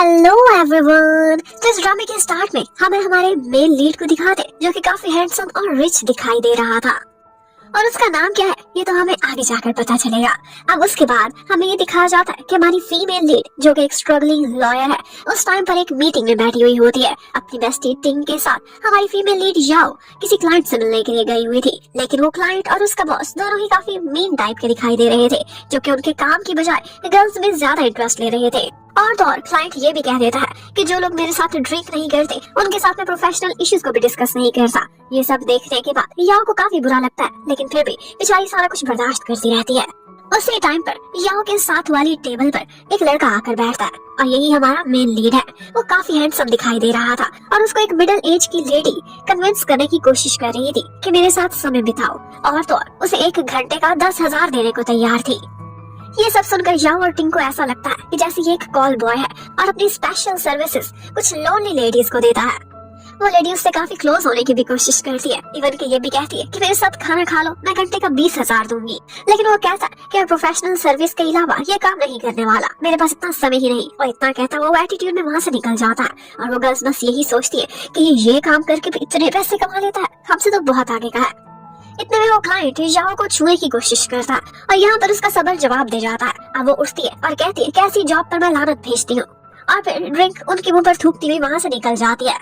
Hello everyone. तो इस ड्रामे के स्टार्ट में हमें हमारे मेन लीड को दिखाते जो कि काफी हैंडसम और रिच दिखाई दे रहा था, और उसका नाम क्या है ये तो हमें आगे जाकर पता चलेगा। अब उसके बाद हमें ये दिखाया जाता है कि हमारी फीमेल लीड जो कि एक स्ट्रगलिंग लॉयर है उस टाइम पर एक मीटिंग में बैठी हुई होती है अपनी बेस्टी टिंग के साथ। हमारी फीमेल लीड याओ किसी क्लाइंट से मिलने के लिए गई हुई थी, लेकिन वो क्लाइंट और उसका बॉस दोनों ही काफी मीन टाइप के दिखाई दे रहे थे, जो कि उनके काम की बजाय गर्ल्स में ज्यादा इंटरेस्ट ले रहे थे। और तो और क्लाइंट ये भी कह देता है कि जो लोग मेरे साथ ड्रिंक नहीं करते उनके साथ में प्रोफेशनल इश्यूज को भी डिस्कस नहीं करता। ये सब देखने के बाद याओ को काफी बुरा लगता है, लेकिन फिर भी बेचारी सारा कुछ बर्दाश्त करती रहती है। उसी टाइम पर याओ के साथ वाली टेबल पर एक लड़का आकर बैठता है, और यही हमारा मेन लीड है। वो काफी हैंडसम दिखाई दे रहा था, और उसको एक मिडिल एज की लेडी कन्विंस करने की कोशिश कर रही थी कि मेरे साथ समय बिताओ, और तो और उसे 1 घंटे का 10,000 देने को तैयार थी। ये सब सुनकर याओ और टिंग को ऐसा लगता है कि जैसे ये एक कॉल बॉय है और अपनी स्पेशल सर्विसेज कुछ लोनली लेडीज को देता है। वो लेडी उससे काफी क्लोज होने की भी कोशिश करती है, इवन कि ये भी कहती है कि मेरे साथ खाना खा लो, मैं घंटे का 20,000 दूंगी। लेकिन वो कहता है कि प्रोफेशनल सर्विस के अलावा ये काम नहीं करने वाला, मेरे पास इतना समय ही नहीं। और इतना कहता वो एटीट्यूड में वहाँ से निकल जाता है, और वो गर्ल्स बस यही सोचती है कि ये काम करके भी इतने पैसे कमा लेता है, हमसे तो बहुत आगे का है। इतने में वो क्लाइंट याओ को छूने की कोशिश करता है, और यहाँ पर उसका सबर जवाब दे जाता है। अब वो उठती है और कहती है कैसी जॉब पर मैं लानत भेजती हूँ, और फिर ड्रिंक उनके मुंह पर थूकती हुई वहाँ से निकल जाती है।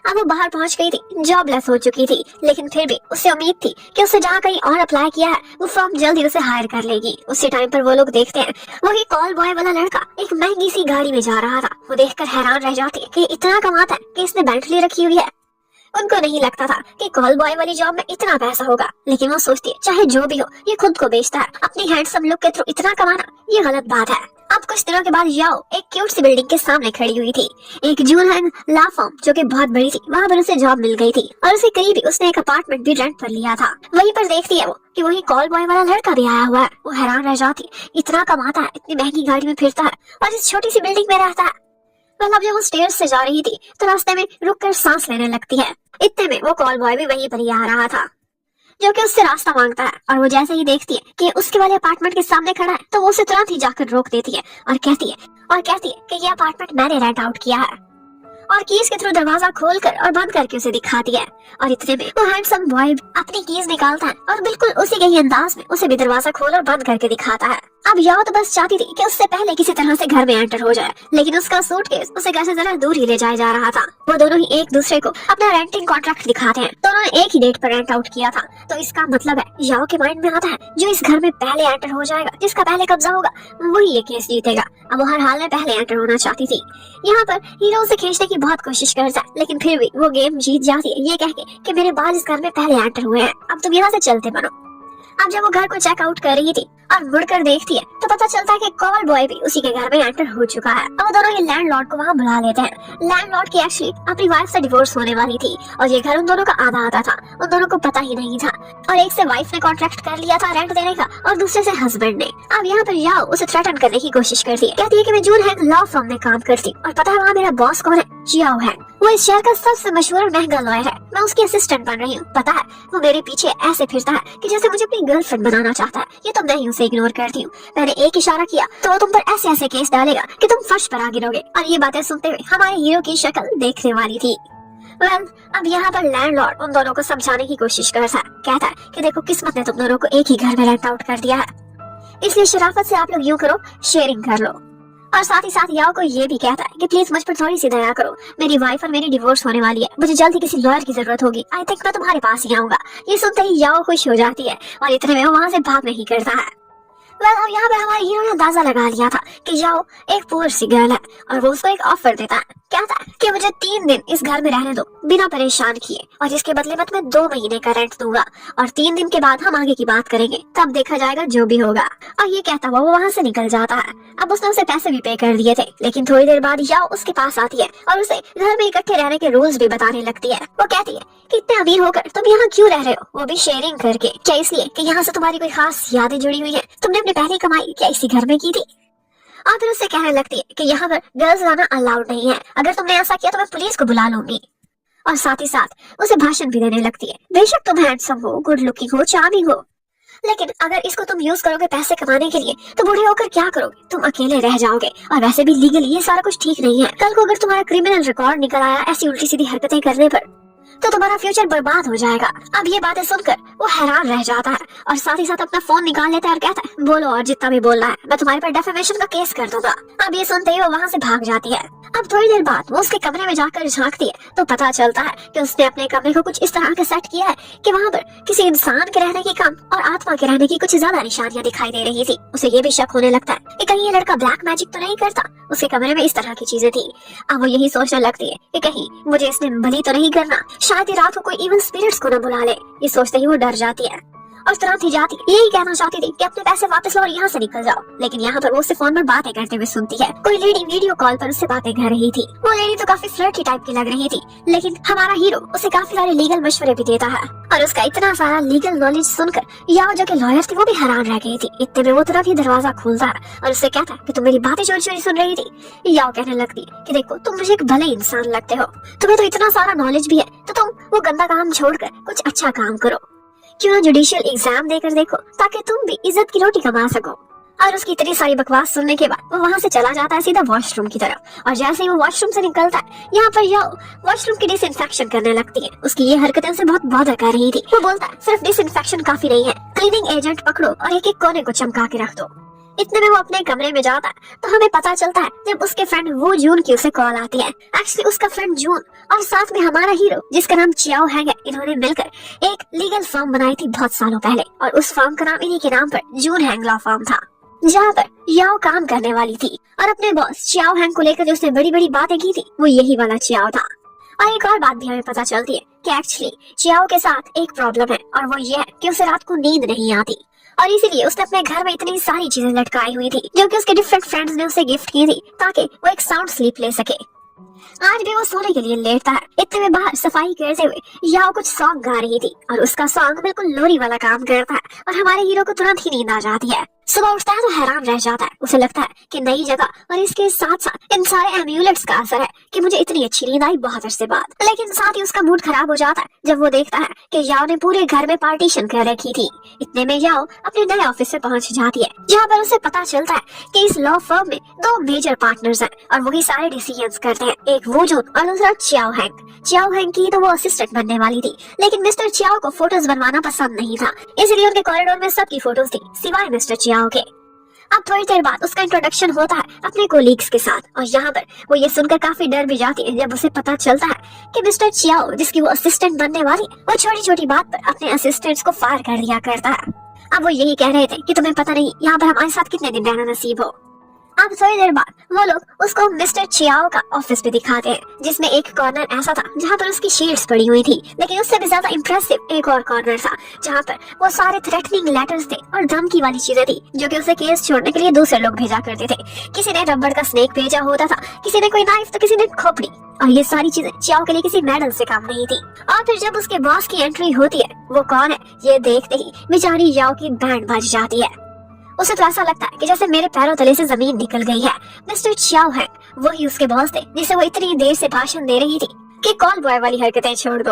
अब वो बाहर पहुंच गई थी, जॉबलेस हो चुकी थी, लेकिन फिर भी उसे उम्मीद थी कि उससे जहाँ कहीं और अप्लाई किया है वो फर्म जल्दी उसे हायर कर लेगी। उसी टाइम पर वो लोग देखते हैं वही कॉल बॉय वाला लड़का एक महंगी सी गाड़ी में जा रहा था। वो देखकर हैरान रह जाती है कि इतना कमाता है कि इसने बेंटली रखी हुई है। उनको नहीं लगता था कि कॉल बॉय वाली जॉब में इतना पैसा होगा, लेकिन वो सोचती है चाहे जो भी हो ये खुद को बेचता है, अपनी हैंडसम लुक के थ्रू इतना कमाना ये गलत बात है। अब कुछ दिनों के बाद याओ एक क्यूट सी बिल्डिंग के सामने खड़ी हुई थी। एक जूनहैंग ला फर्म जो कि बहुत बड़ी थी, वहाँ पर उसे जॉब मिल गई थी, और उसके करीब ही उसने एक अपार्टमेंट भी रेंट पर लिया था। वहीं पर देखती है वो कि वही कॉल बॉय वाला लड़का भी आया हुआ है। वो हैरान रह जाती है, इतना कमाता है, इतनी महंगी गाड़ी में फिरता है, और इस छोटी सी बिल्डिंग में रहता है। अब जब वो स्टेयर्स से जा रही थी तो रास्ते में रुककर सांस लेने लगती है। इतने में वो कॉल बॉय भी वहीं पर ही आ रहा था, जो कि उससे रास्ता मांगता है। और वो जैसे ही देखती है कि उसके वाले अपार्टमेंट के सामने खड़ा है तो वो उसे तुरंत ही जाकर रोक देती है, और कहती है कि ये अपार्टमेंट मैंने रेंट आउट किया है, और कीज के थ्रू दरवाजा खोलकर और बंद करके उसे दिखाती है। और इतने में वो हैंडसम बॉय अपनी कीज निकालता है और बिल्कुल उसी के ही अंदाज में उसे भी दरवाजा खोल और बंद करके दिखाता है। अब याओ तो बस चाहती थी कि उससे पहले किसी तरह से घर में एंटर हो जाए, लेकिन उसका सूटकेस उसे घर से जरा दूर ही ले जाया जा रहा था। वो दोनों ही एक दूसरे को अपना रेंटिंग कॉन्ट्रैक्ट दिखाते हैं। दोनों ने एक ही डेट पर रेंट आउट किया था, तो इसका मतलब है याओ के माइंड में आता है जो इस घर में पहले एंटर हो जाएगा, जिसका पहले कब्जा होगा, वही ये केस जीतेगा। अब वो हर हाल में पहले एंटर होना चाहती थी। यहाँ पर हीरो उसे खींचने की बहुत कोशिश करता है, लेकिन फिर भी वो गेम जीत जाती है, ये कह के कि मेरे बाल इस घर में पहले एंटर हुए हैं, अब तुम यहाँ से चलते बनो। अब जब वो घर को चेकआउट कर रही थी और मुड़कर देखती है तो पता चलता है कि कॉल बॉय भी उसी के घर में एंटर हो चुका है। अब वो दोनों ही लैंडलॉर्ड को वहाँ बुला लेते हैं। लैंडलॉर्ड की एक्चुअली अपनी वाइफ से डिवोर्स होने वाली थी, और ये घर उन दोनों का आधा आधा था, उन दोनों को पता ही नहीं था। और एक से वाइफ ने कॉन्ट्रैक्ट कर लिया था रेंट देने का, और दूसरे से हस्बैंड ने। अब यहाँ पर याओ उसे थ्रेटन करने की कोशिश करती है, कहती है कि मैं जूनहैंग लॉ फर्म में काम करती, और पता है वहाँ मेरा बॉस कौन है? जियाओ है। वो इस शहर का सबसे मशहूर और महंगा लॉयर है, मैं उसकी असिस्टेंट बन रही हूँ। पता है वो मेरे पीछे ऐसे फिरता है कि जैसे मुझे अपनी गर्लफ्रेंड बनाना चाहता है। ये तो मैं ही उसे इग्नोर करती हूँ, मैंने एक इशारा किया तो वो तुम पर ऐसे ऐसे केस डालेगा कि तुम फर्श पर आ गिरोगे। और ये बातें सुनते हुए हमारे हीरो की शक्ल देखने वाली थी। अब यहाँ पर लैंडलॉर्ड उन दोनों को समझाने की कोशिश करता है, कहता है कि देखो किस्मत ने तुम दोनों को एक ही घर में रेंट आउट कर दिया है, इसलिए शराफत से आप लोग यूँ करो, शेयरिंग कर लो। और साथ ही साथ याओ को ये भी कहता है कि प्लीज मुझ पर थोड़ी सी दया करो, मेरी वाइफ और मेरी डिवोर्स होने वाली है, मुझे जल्द ही किसी लॉयर की जरूरत होगी, आई थिंक मैं तुम्हारे पास ही आऊंगा। ये सुनते ही याओ खुश हो जाती है, और इतने में वो वहाँ से भाग नहीं करता है। अब यहाँ पे हमारे हीरो ने अंदाजा लगा लिया था कि याओ एक पुअर सी गर्ल है, और वो उसको एक ऑफर देता है, कहता है कि मुझे 3 दिन इस घर में रहने दो बिना परेशान किए, और इसके बदले में तुम्हें 2 महीने का रेंट दूंगा, और 3 दिन के बाद हम आगे की बात करेंगे, तब देखा जाएगा जो भी होगा। और ये कहता हुआ वो वहाँ से निकल जाता है। अब उसने उसे पैसे भी पे कर दिए थे, लेकिन थोड़ी देर बाद याओ उसके पास आती है और उसे घर में इकट्ठे रहने के रूल्स भी बताने लगती है। वो कहती है कि इतने अमीर होकर तुम यहाँ क्यों रह रहे हो, वो भी शेयरिंग करके? क्या इसलिए कि यहाँ से तुम्हारी कोई खास यादें जुड़ी हुई है? तुमने अपनी पहली कमाई क्या इसी घर में की थी? और फिर उससे कहने लगती है कि यहाँ पर गर्ल्स लाना अलाउड नहीं है, अगर तुमने ऐसा किया तो मैं पुलिस को बुला लूंगी। और साथ ही साथ उसे भाषण भी देने लगती है, बेशक तुम हैंडसम हो, गुड लुकिंग हो, चार्मिंग हो, लेकिन अगर इसको तुम यूज करोगे पैसे कमाने के लिए तो बूढ़े होकर क्या करोगे? तुम अकेले रह जाओगे और वैसे भी लीगली ये सारा कुछ ठीक नहीं है। कल को अगर तुम्हारा क्रिमिनल रिकॉर्ड निकल आया ऐसी उल्टी सीधी हरकतें करने पर तो तुम्हारा फ्यूचर बर्बाद हो जाएगा। अब ये बातें सुनकर वो हैरान रह जाता है और साथ ही साथ अपना फोन निकाल लेता है और कहता है बोलो और जितना भी बोलना है, मैं तुम्हारे पर डेफेमेशन का केस कर दूंगा। अब ये सुनते ही वो वहाँ से भाग जाती है। अब थोड़ी देर बाद वो उसके कमरे में जाकर झांकती है तो पता चलता है कि उसने अपने कमरे को कुछ इस तरह का सेट किया है कि वहाँ पर किसी इंसान के रहने की कम और आत्मा के रहने की कुछ ज्यादा निशानियां दिखाई दे रही थी। उसे ये भी शक होने लगता है कि कहीं ये लड़का ब्लैक मैजिक तो नहीं करता। उसके कमरे में इस तरह की चीजें थी। अब वो यही सोचने लगती है कि कहीं मुझे इसने बली तो नहीं करना, शायद ही रात को कोई इवन स्पिरिट्स को न बुला ले। ये सोचते ही वो डर जाती है और तुरंत ही जाती यही कहना चाहती थी कि अपने पैसे वापस लो और यहाँ से निकल जाओ। लेकिन यहाँ पर वो उससे फोन पर बातें करते हुए सुनती है। कोई लेडी वीडियो कॉल पर उससे बातें कर रही थी। वो लेडी तो काफी फ्लर्टी टाइप की लग रही थी, लेकिन हमारा हीरो उसे काफी सारे लीगल मशवरे भी देता है और उसका इतना सारा लीगल नॉलेज सुनकर याओ जो कि लॉयर थी वो भी हैरान रह गई थी। इतने में वो तुरंत ही दरवाजा खोलता है और उससे कहता है कि तुम मेरी बातें चोरी चोरी सुन रही थी। याओ कहने लगती है कि देखो तुम मुझे एक भले इंसान लगते हो, तुम्हें तो इतना सारा नॉलेज भी है, तो तुम वो गंदा काम छोड़कर कुछ अच्छा काम करो। क्यों ना जुडिशियल एग्जाम देकर देखो ताकि तुम भी इज्जत की रोटी कमा सको। और उसकी इतनी सारी बकवास सुनने के बाद वो वहाँ से चला जाता है सीधा वॉशरूम की तरफ। और जैसे ही वो वॉशरूम से निकलता है यहाँ पर याओ वॉशरूम की डिसइंफेक्शन करने लगती है। उसकी ये हरकतें उसे बहुत बॉदर कर रही थी। वो बोलता है सिर्फ डिसइंफेक्शन काफी नहीं है, क्लीनिंग एजेंट पकड़ो और एक एक कोने को चमका के रख दो। इतने में वो अपने कमरे में जाता है तो हमें पता चलता है जब उसके फ्रेंड वो जून की उसे कॉल आती है। एक्चुअली उसका फ्रेंड जून और साथ में हमारा हीरो जिसका नाम चियाओ हैंग है, इन्होंने मिलकर एक लीगल फर्म बनाई थी बहुत सालों पहले और उस फर्म का नाम इन्हीं के नाम पर जून हैंग लॉ फर्म था, जहाँ पर याओ काम करने वाली थी। और अपने बॉस चियाओ हैंग को लेकर जो उसने बड़ी बड़ी बातें की थी वो यही वाला चियाओ था। और एक और बात भी हमें पता चलती है कि एक्चुअली चियाओ के साथ एक प्रॉब्लम है और वो ये है कि उसे रात को नींद नहीं आती और इसीलिए उसने अपने घर में इतनी सारी चीजें लटकाई हुई थी जो कि उसके डिफरेंट फ्रेंड्स ने उसे गिफ्ट की थी ताकि वो एक साउंड स्लीप ले सके। आज भी वो सोने के लिए लेटता है। इतने में बाहर सफाई करते हुए याओ कुछ सॉन्ग गा रही थी और उसका सॉन्ग बिल्कुल लोरी वाला काम करता है और हमारे हीरो को तुरंत ही नींद आ जाती है। सुबह उठता है तो हैरान रह जाता है। उसे लगता है कि नई जगह और इसके साथ साथ इन सारे एम्यूलेट्स का असर है कि मुझे इतनी अच्छी नींद आई बहुत अरसे बाद। लेकिन साथ ही उसका मूड खराब हो जाता है जब वो देखता है कि याओ ने पूरे घर में पार्टीशन कर रखी थी। इतने में याओ अपने नए ऑफिस से पहुंच जाती है जहाँ पर उसे पता चलता है कि इस लॉ फर्म में दो मेजर पार्टनर्स हैं और वही सारे डिसीजंस करते हैं, एक वो जून और दूसरा चियाओ हैंग। चियाओ हैंग की तो वो असिस्टेंट बनने वाली थी, लेकिन मिस्टर चियाओ को फोटोज बनवाना पसंद नहीं था, इसलिए उनके कॉरिडोर में सबकी फोटोज थी सिवाय मिस्टर चियाओ के। अब थोड़ी देर बाद उसका इंट्रोडक्शन होता है अपने कोलीग्स के साथ और यहाँ पर वो ये सुनकर काफी डर भी जाती है जब उसे पता चलता है कि मिस्टर चियाओ जिसकी वो असिस्टेंट बनने वाली वो छोटी छोटी बात पर अपने असिस्टेंट्स को फायर कर दिया करता है। अब वो यही कह रहे थे कि तुम्हें पता नहीं यहाँ पर हमारे साथ कितने दिन रहना नसीब हो। अब थोड़ी देर बाद वो लोग उसको मिस्टर चियाओ का ऑफिस भी दिखाते हैं जिसमें एक कॉर्नर ऐसा था जहाँ पर उसकी शीट्स पड़ी हुई थी, लेकिन उससे भी ज्यादा इम्प्रेसिव एक और कॉर्नर था जहाँ पर वो सारे थ्रेटनिंग लेटर्स थे और धमकी वाली चीजें थी जो कि उसे केस छोड़ने के लिए दूसरे लोग भेजा करते थे। किसी ने रबड़ का स्नेक भेजा होता था, किसी ने कोई नाइफ तो किसी ने खोपड़ी, और ये सारी चीजें चियाओ के लिए किसी मेडल से कम नहीं थी। और फिर जब उसके बॉस की एंट्री होती है वो कौन है ये देखते ही बेचारी याओ की बैंड बज जाती है। उसे तो ऐसा लगता है कि जैसे मेरे पैरों तले से जमीन निकल गई है। मिस्टर चियाओ है वही उसके बॉस थे जिसे वो इतनी देर से भाषण दे रही थी कि कॉल बॉय वाली हरकतें छोड़ दो।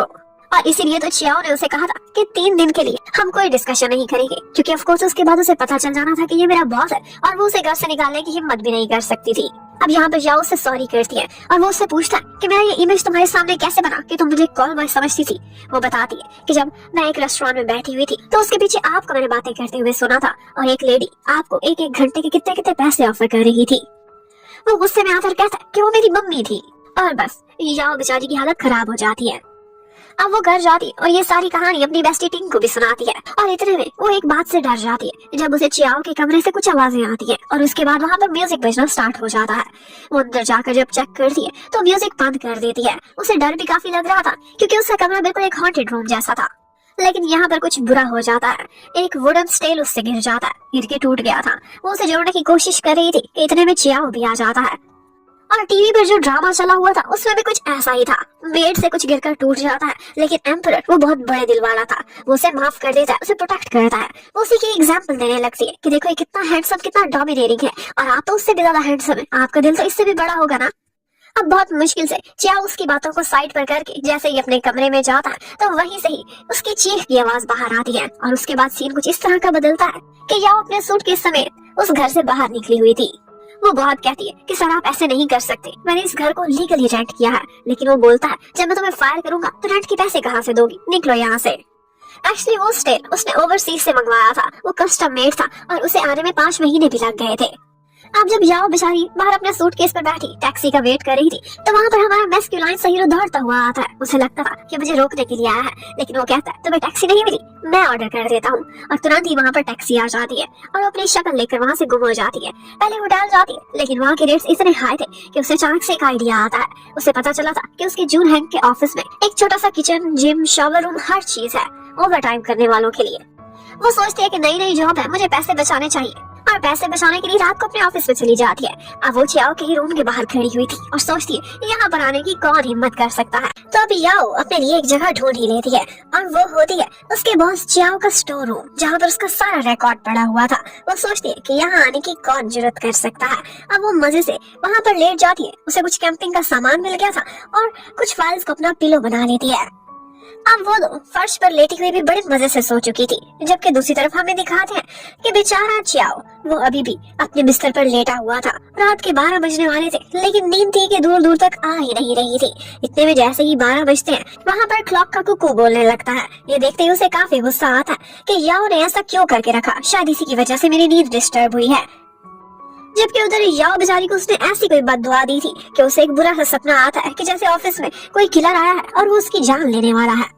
और इसीलिए तो चियाओ ने उसे कहा था कि 3 दिन के लिए हम कोई डिस्कशन नहीं करेंगे, क्योंकि ऑफ कोर्स उसके बाद उसे पता चल जाना था कि ये मेरा बॉस है और वो उसे घर से निकालने की हिम्मत भी नहीं कर सकती थी। अब यहाँ पर याओ उससे सॉरी करती है और वो उससे पूछता है कि मेरा ये इमेज तुम्हारे सामने कैसे बना कि तुम मुझे कॉल बॉय समझती थी। वो बताती है कि जब मैं एक रेस्टोरेंट में बैठी हुई थी तो उसके पीछे आपको मैंने बातें करते हुए सुना था और एक लेडी आपको एक एक घंटे के कितने कितने पैसे ऑफर कर रही थी। वो गुस्से में आकर कहता है कि वो मेरी मम्मी थी और बस याओ बेचारी की हालत खराब हो जाती है। अब वो घर जाती और ये सारी कहानी अपनी बेस्टी टिंग को भी सुनाती है और इतने में वो एक बात से डर जाती है जब उसे चियाओ के कमरे से कुछ आवाजें आती है और उसके बाद वहाँ पर म्यूजिक बजना स्टार्ट हो जाता है। वो अंदर जाकर जब चेक करती है तो म्यूजिक बंद कर देती है। उसे डर भी काफी लग रहा था क्योंकि उसका कमरा बिल्कुल एक हॉन्टेड रूम जैसा था, लेकिन यहाँ पर कुछ बुरा हो जाता है। एक वुडन स्टेल उससे गिर जाता है, गिर के टूट गया था। वो उसे जोड़ने की कोशिश कर रही थी, इतने में चियाओ भी आ जाता है और टीवी पर जो ड्रामा चला हुआ था उसमें भी कुछ ऐसा ही था। बेड से कुछ गिरकर टूट जाता है, लेकिन एम्परर वो बहुत बड़े दिल वाला था, वो उसे माफ कर देता है, उसे प्रोटेक्ट करता है। वो उसी की एग्जांपल देने लगती है कि देखो ये कितना हैंडसम, कितना डोमिनेटिंग है और आप तो उससे भी ज्यादा हैंडसम है, आपका दिल तो इससे भी बड़ा होगा ना। अब बहुत मुश्किल से चियाओ उसकी बातों को साइड पर करके जैसे ही अपने कमरे में जाता है तो वहीं से ही उसकी चीख की आवाज बाहर आती है और उसके बाद सीन कुछ इस तरह का बदलता है कि याओ अपने सूटकेस समेत उस घर से बाहर निकली हुई थी। वो बहुत कहती है कि सर आप ऐसे नहीं कर सकते, मैंने इस घर को लीगली रेंट किया है। लेकिन वो बोलता है जब मैं तुम्हें फायर करूंगा तो रेंट के पैसे कहाँ से दोगी, निकलो यहाँ से। एक्चुअली वो स्टेल उसने ओवरसीज से मंगवाया था, वो कस्टम मेड था और उसे आने में 5 महीने भी लग गए थे। अब जब याओ बेचारी बाहर अपने सूटकेस पर बैठी टैक्सी का वेट कर रही थी तो वहाँ पर हमारा मैस्कुलाइन हीरो दौड़ता हुआ आता है। उसे लगता था कि मुझे रोकने के लिए आया है, लेकिन वो कहता है तुम्हें टैक्सी नहीं मिली, मैं ऑर्डर कर देता हूँ। और तुरंत ही वहाँ पर टैक्सी आ जाती है और वो अपनी शक्ल लेकर वहाँ से गुम हो जाती है। पहले वो डाल जाती है लेकिन वहाँ के रेट्स इतने हाई थे कि उसे अचानक से एक आइडिया आता है। उसे पता चला था कि उसके जून हैंग के ऑफिस में एक छोटा सा किचन, जिम, शावर रूम, हर चीज है ओवर टाइम करने वालों के लिए। वो सोचती है कि नई नई जॉब है, मुझे पैसे बचाने चाहिए और पैसे बचाने के लिए रात को अपने ऑफिस में चली जाती है। अब वो चियाओ के ही रूम के बाहर खड़ी हुई थी और सोचती है यहाँ पर आने की कौन हिम्मत कर सकता है। तो अब याओ अपने लिए एक जगह ढूंढ ही लेती है और वो होती है उसके बॉस चियाओ का स्टोर रूम, जहाँ पर उसका सारा रिकॉर्ड पड़ा हुआ था। वो सोचती है कि यहाँ आने की कौन जरूरत कर सकता है। अब वो मजे से वहाँ पर लेट जाती है। उसे कुछ कैंपिंग का सामान मिल गया था और कुछ फाइल्स को अपना पिलो बना लेती है। अब वो दो फर्श पर लेटी हुई भी बड़े मजे से सो चुकी थी, जबकि दूसरी तरफ हमें दिखाते हैं कि बेचारा चियाओ वो अभी भी अपने बिस्तर पर लेटा हुआ था। रात के 12 बजने वाले थे लेकिन नींद थी कि दूर दूर तक आ ही नहीं रही थी। इतने में जैसे ही 12 बजते हैं वहाँ पर क्लॉक का कुकू बोलने लगता है। ये देखते ही उसे काफी गुस्सा आता है कि याओ ने ऐसा क्यों करके रखा, शायद इसी की वजह से मेरी नींद डिस्टर्ब हुई है। जबकि उधर याओ बेचारी को उसने ऐसी कोई बददुआ दी थी कि उसे एक बुरा सा सपना आता है कि जैसे ऑफिस में कोई किलर आया है और वो उसकी जान लेने वाला है।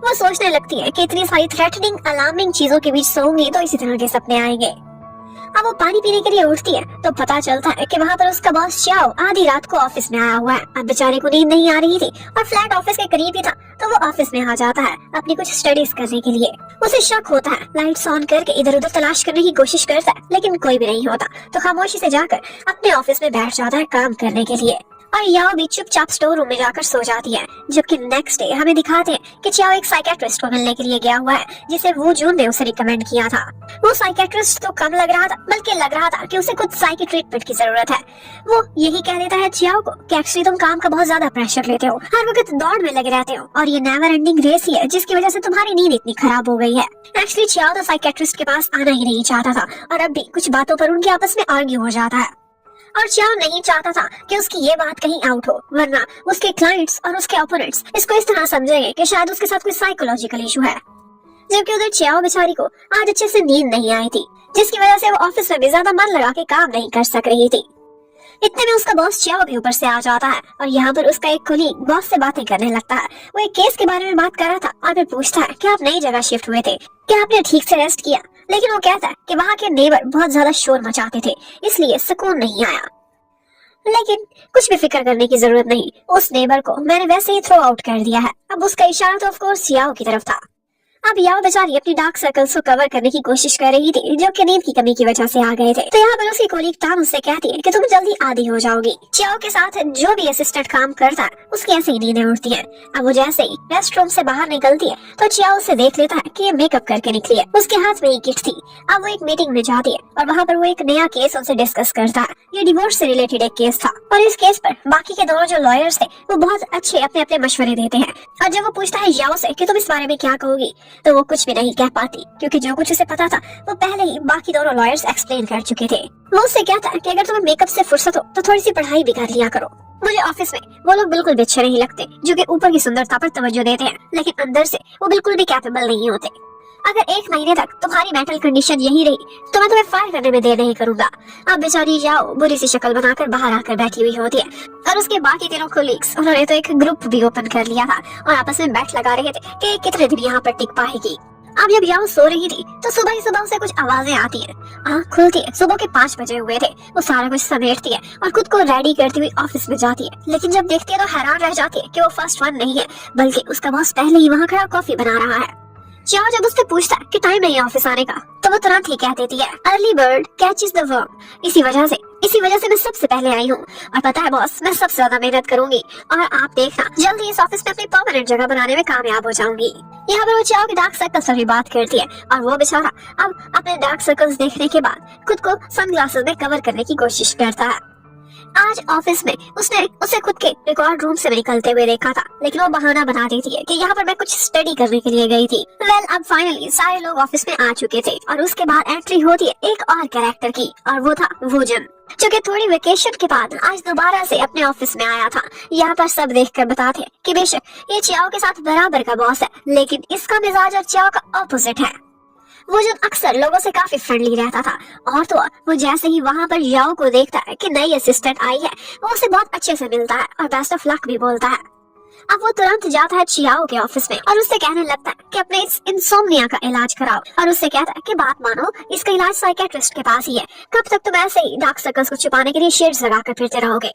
वो सोचने लगती है कि इतनी सारी थ्रेटनिंग, अलार्मिंग चीजों के बीच सोऊंगी तो इसी तरह के सपने आएंगे। अब वो पानी पीने के लिए उठती है तो पता चलता है कि वहाँ पर उसका बॉस चियाओ आधी रात को ऑफिस में आया हुआ है। अब बेचारे को नींद नहीं आ रही थी और फ्लैट ऑफिस के करीब ही था तो वो ऑफिस में आ जाता है अपनी कुछ स्टडीज करने के लिए। उसे शक होता है, लाइट्स ऑन करके इधर उधर तलाश करने की कोशिश करता है लेकिन कोई भी नहीं होता तो खामोशी से जाकर अपने ऑफिस में बैठ जाता है काम करने के लिए। और याओ भी चुपचाप स्टोर रूम में जाकर सो जाती है। जबकि नेक्स्ट डे हमें दिखाते हैं कि चियाओ एक साइकियाट्रिस्ट को मिलने के लिए गया हुआ है जिसे वो जून ने उसे रिकमेंड किया था। वो साइकियाट्रिस्ट तो कम लग रहा था बल्कि लग रहा था कि उसे कुछ साइकी ट्रीटमेंट की जरूरत है। वो यही कह देता है चियाओ को कि एक्चुअली तुम काम का बहुत ज्यादा प्रेशर लेते हो, हर वक्त दौड़ में लगे रहते हो और ये नेवर एंडिंग रेस ही है जिसकी वजह से तुम्हारी नींद इतनी खराब हो गई है। एक्चुअली चियाओ तो साइकियाट्रिस्ट के पास आना ही नहीं चाहता था और अब भी कुछ बातों पर उनके आपस में आर्ग्यू हो जाता है और चियाओ नहीं चाहता था कि उसकी ये बात कहीं आउट हो, वरना उसके क्लाइंट्स और उसके ओपोनेंट्स इसको इस तरह समझेंगे कि शायद उसके साथ कोई साइकोलॉजिकल इशू है। जबकि उधर चियाओ बेचारी को आज अच्छे से नींद नहीं आई थी जिसकी वजह से वो ऑफिस में भी ज्यादा मन लगा के काम नहीं कर सक रही थी। इतने में उसका बॉस चियाओ भी ऊपर से आ जाता है और यहाँ पर उसका एक कोलीग बॉस से बातें करने लगता है। वो एक केस के बारे में बात कर रहा था और फिर पूछता है कि आप नई जगह शिफ्ट हुए थे, क्या आपने ठीक से रेस्ट किया? लेकिन वो कहता है कि वहाँ के नेबर बहुत ज्यादा शोर मचाते थे इसलिए सुकून नहीं आया। लेकिन कुछ भी फिक्र करने की जरूरत नहीं, उस नेबर को मैंने वैसे ही थ्रो आउट कर दिया है। अब उसका इशारा तो ऑफ कोर्स चियाओ की तरफ था। अब याओ बेचारी अपनी डार्क सर्कल्स को कवर करने की कोशिश कर रही थी जो कि नींद की कमी की वजह से आ गए थे। तो यहाँ पर उसकी कोलीग तान उससे कहती है कि तुम जल्दी आधी हो जाओगी। चियाओ के साथ जो भी असिस्टेंट काम करता है उसकी ऐसे ही नींदें उड़ती हैं। अब वो जैसे ही रेस्ट रूम से बाहर निकलती है तो चियाओ उसे देख लेता है कि ये मेकअप करके निकली है। उसके हाथ में ही किट थी। अब वो एक मीटिंग में जाती है और वहाँ पर वो एक नया केस उनसे डिस्कस करता है। ये डिवोर्स से रिलेटेड एक केस था और इस केस पर बाकी के दोनों जो लॉयर्स थे वो बहुत अच्छे अपने अपने मशवरे देते हैं। और जब वो पूछता है याओ से कि तुम इस बारे में क्या कहोगी तो वो कुछ भी नहीं कह पाती क्योंकि जो कुछ उसे पता था वो पहले ही बाकी दोनों लॉयर्स एक्सप्लेन कर चुके थे। वो उससे कहता है कि अगर तुम्हें मेकअप से फुर्सत हो तो थोड़ी सी पढ़ाई भी कर लिया करो। मुझे ऑफिस में वो लोग बिल्कुल भी अच्छे नहीं लगते जो कि ऊपर की सुंदरता पर तवज्जो देते हैं लेकिन अंदर से वो बिल्कुल भी कैपेबल नहीं होते। अगर 1 महीने तक तुम्हारी मेंटल कंडीशन यही रही तो मैं तुम्हें फायर करने में देर नहीं करूंगा। अब बेचारी याओ बुरी सी शक्ल बनाकर बाहर आकर बैठी हुई होती है और उसके बाकी तीनों कोलीग्स उन्होंने तो एक ग्रुप भी ओपन कर लिया था और आपस में बैठ लगा रहे थे कि कितने दिन यहाँ पर टिक पाएगी। अब जब याओ सो रही थी तो सुबह ही सुबह से कुछ आवाजें आती हैं। आँख खुलती है, सुबह के 5 बजे हुए थे। वो सारा कुछ समेटती है और खुद को रेडी करती हुई ऑफिस में जाती है। लेकिन जब देखती है तो हैरान रह जाती है कि वो फर्स्ट वन नहीं है बल्कि उसका बॉस पहले ही वहाँ खड़ा कॉफी बना रहा है। चियाओ जब उससे पूछता है कि टाइम नहीं है ऑफिस आने का तो वो तुरंत ही कह देती है early bird catches the worm. इसी वजह से मैं सबसे पहले आई हूँ और पता है बॉस मैं सबसे ज्यादा मेहनत करूंगी और आप देखना जल्दी इस ऑफिस में अपनी परमानेंट जगह बनाने में कामयाब हो जाऊंगी। यहाँ पर वो चियाओ के डार्क सर्कल्स पर भी बात करती है और वो बेचारा अब अपने डार्क सर्कल्स देखने के बाद खुद को सनग्लासेस में कवर करने की कोशिश करता है। आज ऑफिस में उसने उसे खुद के रिकॉर्ड रूम से निकलते हुए देखा था, लेकिन वो बहाना बना देती है कि यहाँ पर मैं कुछ स्टडी करने के लिए गई थी। अब फाइनली सारे लोग ऑफिस में आ चुके थे और उसके बाद एंट्री होती है एक और कैरेक्टर की, और वो था वूजन, जो कि थोड़ी वेकेशन के बाद आज दोबारा से अपने ऑफिस में आया था। यहाँ पर सब देखकर बताते हैं कि बेशक ये चियाओ के साथ बराबर का बॉस है, लेकिन इसका मिजाज और चियाओ का ऑपोजिट है। वो जो अक्सर लोगों से काफी फ्रेंडली रहता था, और तो वो जैसे ही वहाँ पर याओ को देखता है कि नई असिस्टेंट आई है, वो उसे बहुत अच्छे से मिलता है और बेस्ट ऑफ लक भी बोलता है। अब वो तुरंत जाता है चियाओ के ऑफिस में और उससे कहने लगता है कि अपने इस इंसोम्निया का इलाज कराओ, और उससे कहता है कि बात मानो, इसका इलाज साइकेट्रिस्ट के पास ही है, कब तक तुम ऐसे ही डार्क सर्कल्स को छुपाने के लिए शेड्स लगाकर फिरते रहोगे।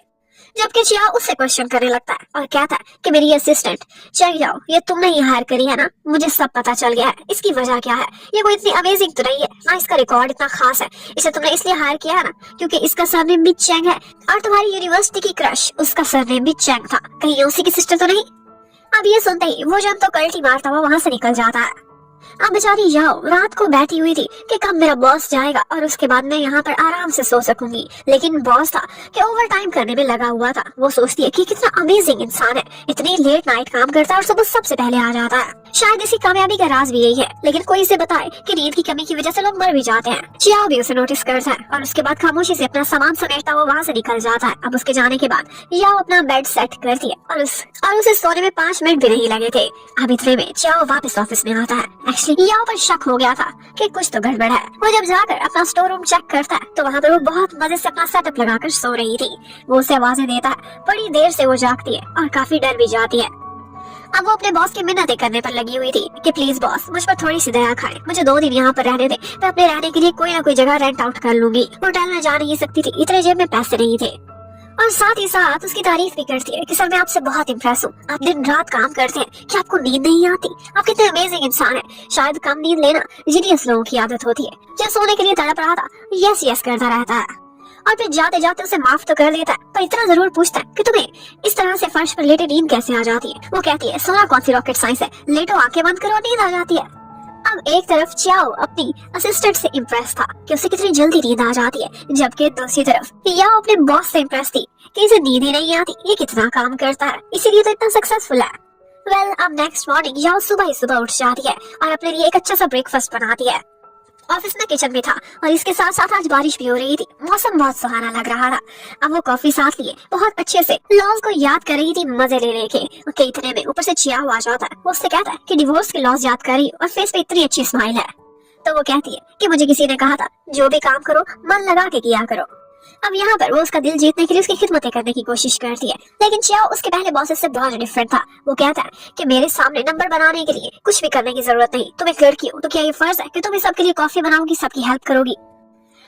जबकि चियाओ उससे क्वेश्चन करने लगता है और कहता है कि मेरी असिस्टेंट चियाओ, ये तुमने ही हायर करी है ना, मुझे सब पता चल गया है, इसकी वजह क्या है, ये कोई इतनी अमेजिंग तो नहीं है ना, इसका रिकॉर्ड इतना खास है, इसे तुमने इसलिए हायर किया है ना क्योंकि इसका सरनेम भी चैंग है, और तुम्हारी यूनिवर्सिटी की क्रश उसका सरनेम भी चैंग था, कहीं ये उसी की सिस्टर तो नहीं। अब ये सुनते ही वो जन तो कल्टी मारता हुआ वहाँ से निकल जाता है। अब बेचारी याओ रात को बैठी हुई थी कि कब मेरा बॉस जाएगा और उसके बाद मैं यहाँ पर आराम से सो सकूंगी, लेकिन बॉस था कि ओवर टाइम करने में लगा हुआ था। वो सोचती है कि कितना अमेजिंग इंसान है, इतनी लेट नाइट काम करता है और सुबह सबसे पहले आ जाता है। शायद इसी कामयाबी का राज भी यही है, लेकिन कोई इसे बताए कि नींद की कमी की वजह से लोग मर भी जाते हैं। चियाओ भी उसे नोटिस करता है और उसके बाद खामोशी से अपना सामान समेटता हुआ वहाँ से निकल जाता है। अब उसके जाने के बाद याओ अपना बेड सेट करती है और उसे सोने में 5 मिनट भी नहीं लगे थे। अब इतने में चियाओ वापस ऑफिस में आता है। एक्चुअली याओ पर शक हो गया था कि कुछ तो गड़बड़ है। वो जब जाकर अपना स्टोर रूम चेक करता है तो वहाँ पर वो बहुत मजे से अपना सेटअप लगाकर सो रही थी। वो उसे आवाजें देता है, बड़ी देर से वो जागती है और काफी डर भी जाती है। अब वो अपने बॉस की मिन्नतें करने पर लगी हुई थी कि प्लीज बॉस, मुझ पर थोड़ी सी दया खाएं, मुझे 2 दिन यहाँ पर रहने दे, मैं अपने रहने के लिए कोई ना कोई जगह रेंट आउट कर लूंगी। होटल में जा नहीं सकती थी, इतने जेब में पैसे नहीं थे। और साथ ही साथ उसकी तारीफ भी करती है कि सर मैं आपसे बहुत इम्प्रेस हूँ, आप दिन रात काम करते हैं, कि आपको नींद नहीं आती, आप कितने अमेजिंग इंसान है। शायद कम नींद लेना जीनियस लोगों की आदत होती है। जब सोने के लिए तड़प रहा था यस यस करता रहता है और फिर जाते जाते उसे माफ तो कर देता है, पर इतना जरूर पूछता है कि तुम्हें इस तरह से फर्श पर लेटे नींद कैसे आ जाती है। वो कहती है सोना कौन सी रॉकेट साइंस है, लेटो आंखें बंद करो नींद आ जाती है। अब एक तरफ चियाओ अपनी असिस्टेंट से इम्प्रेस था कि उसे कितनी जल्दी नींद आ जाती है, जबकि दूसरी तरफ याओ अपने बॉस से इम्प्रेस थी कि इसे नींद ही नहीं आती, ये कितना काम करता है, इसीलिए तो इतना सक्सेसफुल है। अब नेक्स्ट मॉर्निंग याओ सुबह ही सुबह उठ जाती है और अपने लिए एक अच्छा सा ब्रेकफास्ट बनाती है। ऑफिस में किचन में था और इसके साथ साथ आज बारिश भी हो रही थी, मौसम बहुत सुहाना लग रहा था। अब वो कॉफी साथ लिए बहुत अच्छे से लॉज को याद कर रही थी मजे ले लेके। इतने में ऊपर से चियाओ आ जाता है। वो उससे कहता है कि डिवोर्स के लॉज याद कर रही और फेस पे इतनी अच्छी स्माइल है। तो वो कहती है कि मुझे किसी ने कहा था जो भी काम करो मन लगा के किया करो। अब यहाँ पर वो उसका दिल जीतने के लिए उसकी खिदमतें करने की कोशिश करती है, लेकिन चियाओ उसके पहले बॉसेस से बहुत डिफरेंट था। वो कहता है कि मेरे सामने नंबर बनाने के लिए कुछ भी करने की जरूरत नहीं, तुम एक लड़की हो तो क्या ये फर्ज है कि तुम सबके लिए कॉफी बनाओगी, सबकी हेल्प करोगी।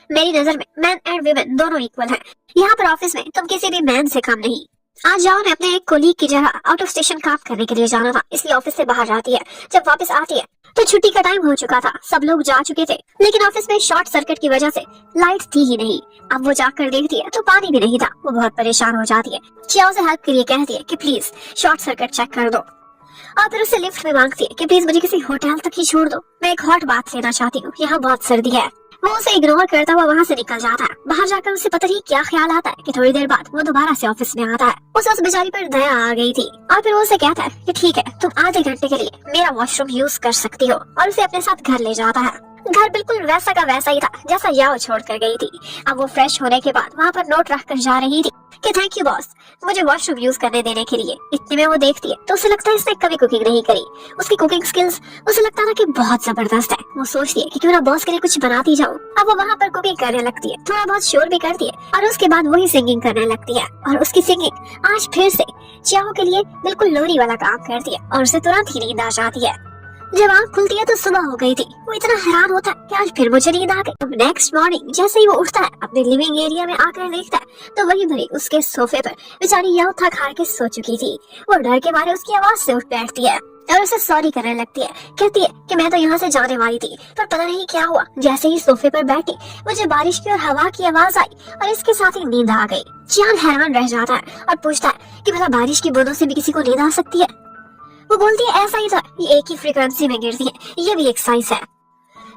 मेरी नजर में मैन एंड वुमेन दोनों इक्वल हैं। यहाँ पर ऑफिस में तुम किसी भी मैन से कम नहीं। आज जाओ ने अपने एक कोलीग की जगह आउट ऑफ स्टेशन काम करने के लिए जाना था, इसलिए ऑफिस से बाहर जाती है। जब वापस आती है तो छुट्टी का टाइम हो चुका था, सब लोग जा चुके थे, लेकिन ऑफिस में शॉर्ट सर्किट की वजह से लाइट थी ही नहीं। अब वो जाकर देखती है तो पानी भी नहीं था। वो बहुत परेशान हो जाती है, चियाओ से हेल्प के लिए कहती है कि प्लीज शॉर्ट सर्किट चेक कर दो, और फिर उससे लिफ्ट में मांगती है कि प्लीज मुझे किसी होटल तक ही छोड़ दो, मैं एक हॉट बात लेना चाहती हूँ, यहाँ बहुत सर्दी है। वो उसे इग्नोर करता हुआ वहाँ से निकल जाता है। बाहर जाकर उसे पता नहीं क्या ख्याल आता है कि थोड़ी देर बाद वो दोबारा से ऑफिस में आता है। उसे उस बेचारी पर दया आ गई थी और फिर वो उसे कहता है कि ठीक है तुम आधे घंटे के लिए मेरा वॉशरूम यूज कर सकती हो, और उसे अपने साथ घर ले जाता है। घर बिल्कुल वैसा का वैसा ही था जैसा याओ छोड़ कर गई थी। अब वो फ्रेश होने के बाद वहाँ पर नोट रख कर जा रही थी कि थैंक यू बॉस मुझे वॉशरूम यूज करने देने के लिए। इतने में वो देखती है तो उसे लगता है इसने कभी कुकिंग नहीं करी। उसकी कुकिंग स्किल्स उसे लगता था कि बहुत जबरदस्त है। वो सोचती है कि क्यों ना बॉस के लिए कुछ बनाती जाऊँ। अब वो वहाँ पर कुकिंग करने लगती है, थोड़ा बहुत शोर भी करती है और उसके बाद वही सिंगिंग करने लगती है। और उसकी सिंगिंग आज फिर से चियाओ के लिए बिल्कुल लोरी वाला काम करती है और उसे तुरंत ही नींद आ जाती है। जब आँख खुलती है तो सुबह हो गई थी। वो इतना हैरान होता है कि आज फिर मुझे नींद आ गई। अब नेक्स्ट मॉर्निंग जैसे ही वो उठता है अपने लिविंग एरिया में आकर देखता है तो वही भरी उसके सोफे पर बेचारी याओ थक हार के सो चुकी थी। वो डर के मारे उसकी आवाज से उठ बैठती है और उसे सॉरी करने लगती है। कहती है कि मैं तो यहाँ से जाने वाली थी पर पता नहीं क्या हुआ, जैसे ही सोफे पर बैठी मुझे बारिश की और हवा की आवाज आई और इसके साथ ही नींद आ गई। चियान हैरान रह जाता है और पूछता है कि भला बारिश की बूंदों से भी किसी को नींद आ सकती है। वो बोलती है ऐसा ही था, ये एक ही फ्रीक्वेंसी में गिरती है, ये भी एक साइंस है।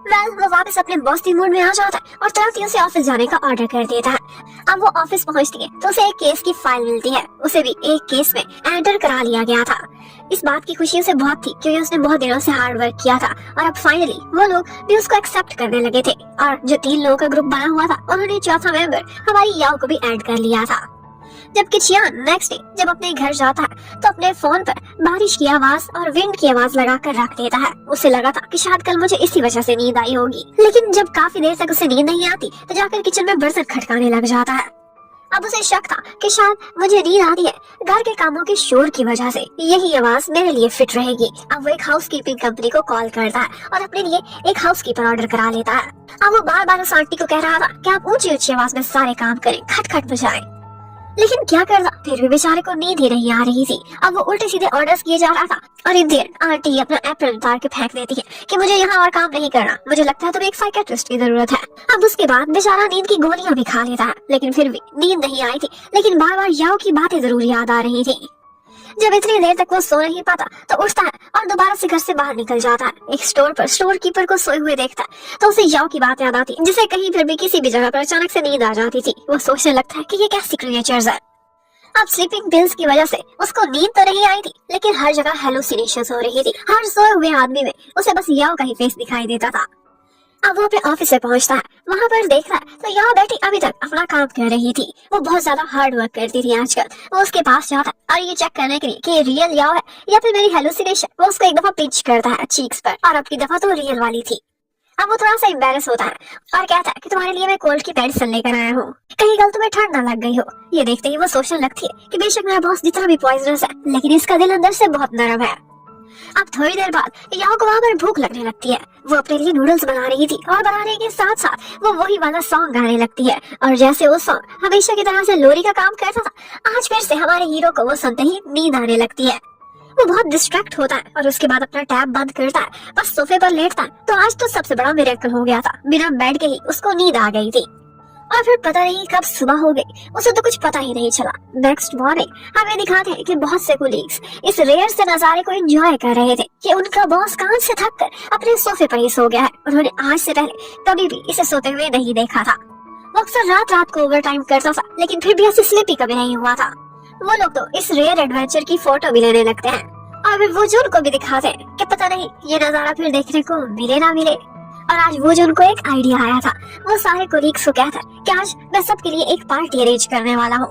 वो वापस अपने बॉसी मूड में आ जाता है और तुरंत ही उसे ऑफिस जाने का ऑर्डर कर देता है। अब वो ऑफिस पहुंचती है तो उसे एक केस की फाइल मिलती है। उसे भी एक केस में एंटर करा लिया गया था। इस बात की खुशी उसे बहुत थी क्योंकि उसने बहुत दिनों से हार्ड वर्क किया था और अब फाइनली वो लोग भी उसको एक्सेप्ट करने लगे थे। और जो 3 लोगों का ग्रुप बना हुआ था उन्होंने चौथा मेंबर हमारी याओ को भी ऐड कर लिया था। जबकि चियान नेक्स्ट डे जब अपने घर जाता है तो अपने फोन पर बारिश की आवाज और विंड की आवाज लगाकर रख देता है। उसे लगा था कि शायद कल मुझे इसी वजह से नींद आई होगी, लेकिन जब काफी देर तक उसे नींद नहीं आती तो जाकर किचन में बर्तन खटकाने लग जाता है। अब उसे शक था कि शायद मुझे नींद आ रही है घर के कामों के शोर की वजह से, यही आवाज मेरे लिए फिट रहेगी। अब वो एक हाउसकीपिंग कंपनी को कॉल करता है और अपने लिए एक हाउसकीपर ऑर्डर करा लेता है। अब वो बार बार उस आंटी को कह रहा था कि आप ऊंची ऊंची आवाज में सारे काम करें, खटखट बजाएं, लेकिन क्या करता, फिर भी बेचारे को नींद ही नहीं आ रही थी। अब वो उल्टे सीधे ऑर्डर्स किए जा रहा था और इन देर आंटी अपना एप्रन उतार के फेंक देती है कि मुझे यहाँ और काम नहीं करना, मुझे लगता है तुम्हें एक साइकियाट्रिस्ट की जरूरत है। अब उसके बाद बेचारा नींद की गोलियां भी खा लेता है, लेकिन फिर भी नींद नहीं आई थी। लेकिन बार बार याओ की बातें जरूर याद आ रही थी। जब इतनी देर तक वो सो नहीं पाता तो उठता है और दोबारा से घर से बाहर निकल जाता है। एक स्टोर पर स्टोर कीपर को सोए हुए देखता है तो उसे याओ की बात याद आती, जिसे कहीं फिर भी किसी भी जगह पर अचानक से नींद आ जाती थी। वो सोचने लगता है कि ये कैसी क्रिएचर्स है। अब स्लीपिंग पिल्स की वजह से उसको नींद तो नहीं आई थी, लेकिन हर जगह हेलुसिनेशंस हो रही थी। हर सोए हुए आदमी में उसे बस याओ का ही फेस दिखाई देता था। अब वो अपने ऑफिस से पहुंचता है, वहाँ पर देखता है तो याओ बैठी अभी तक अपना काम कर रही थी। वो बहुत ज्यादा हार्ड वर्क करती थी आजकल। वो उसके पास जाता है और ये चेक करने के लिए कि ये रियल याओ है या फिर मेरी हेलुसिनेशन। वो उसको एक दफा पिंच करता है चीक्स पर और अब की दफा तो रियल वाली थी। अब वो थोड़ा सा एम्बैरेस होता है और कहता है कि तुम्हारे लिए मैं कोल्ड की मेडिसिन लेकर आया हूँ, कहीं कल तुम्हें ठंड ना लग गई हो। ये देखते ही वो सोचने लगती है कि बेशक मेरा बॉस जितना भी पॉइजनस है, लेकिन इसका दिल अंदर से बहुत नरम है। अब थोड़ी देर बाद याओ को वहाँ पर भूख लगने लगती है। वो अपने लिए नूडल्स बना रही थी और बनाने के साथ साथ वो वही वाला सॉन्ग गाने लगती है। और जैसे वो सॉन्ग हमेशा की तरह से लोरी का काम करता था, आज फिर से हमारे हीरो को वो सुनते ही नींद आने लगती है। वो बहुत डिस्ट्रैक्ट होता है और उसके बाद अपना टैब बंद करता है, बस सोफे पर लेटता है। तो आज तो सबसे बड़ा मिरेकल हो गया था, बिना बेड के ही उसको नींद आ गई थी। और फिर पता नहीं कब सुबह हो गई, उसे तो कुछ पता ही नहीं चला। नेक्स्ट मॉर्निंग हमें दिखाते हैं कि बहुत से कोलीग्स इस रेयर से नजारे को एंजॉय कर रहे थे कि उनका बॉस काम से थक कर अपने सोफे पर ही सो गया है। उन्होंने आज से पहले कभी भी इसे सोते हुए नहीं देखा था। वो अक्सर रात रात को ओवर टाइम करता था, लेकिन फिर भी ऐसे स्लिपी कभी नहीं हुआ था। वो लोग तो इस रेयर एडवेंचर की फोटो भी लेने लगते हैं और फिर वो जून को भी दिखाते हैं कि पता नहीं ये नजारा फिर देखने को मिले ना मिले। और आज वो जून को एक आइडिया आया था। वो सारे कोलीग्स को कहता है कि आज मैं सबके लिए एक पार्टी अरेंज करने वाला हूँ।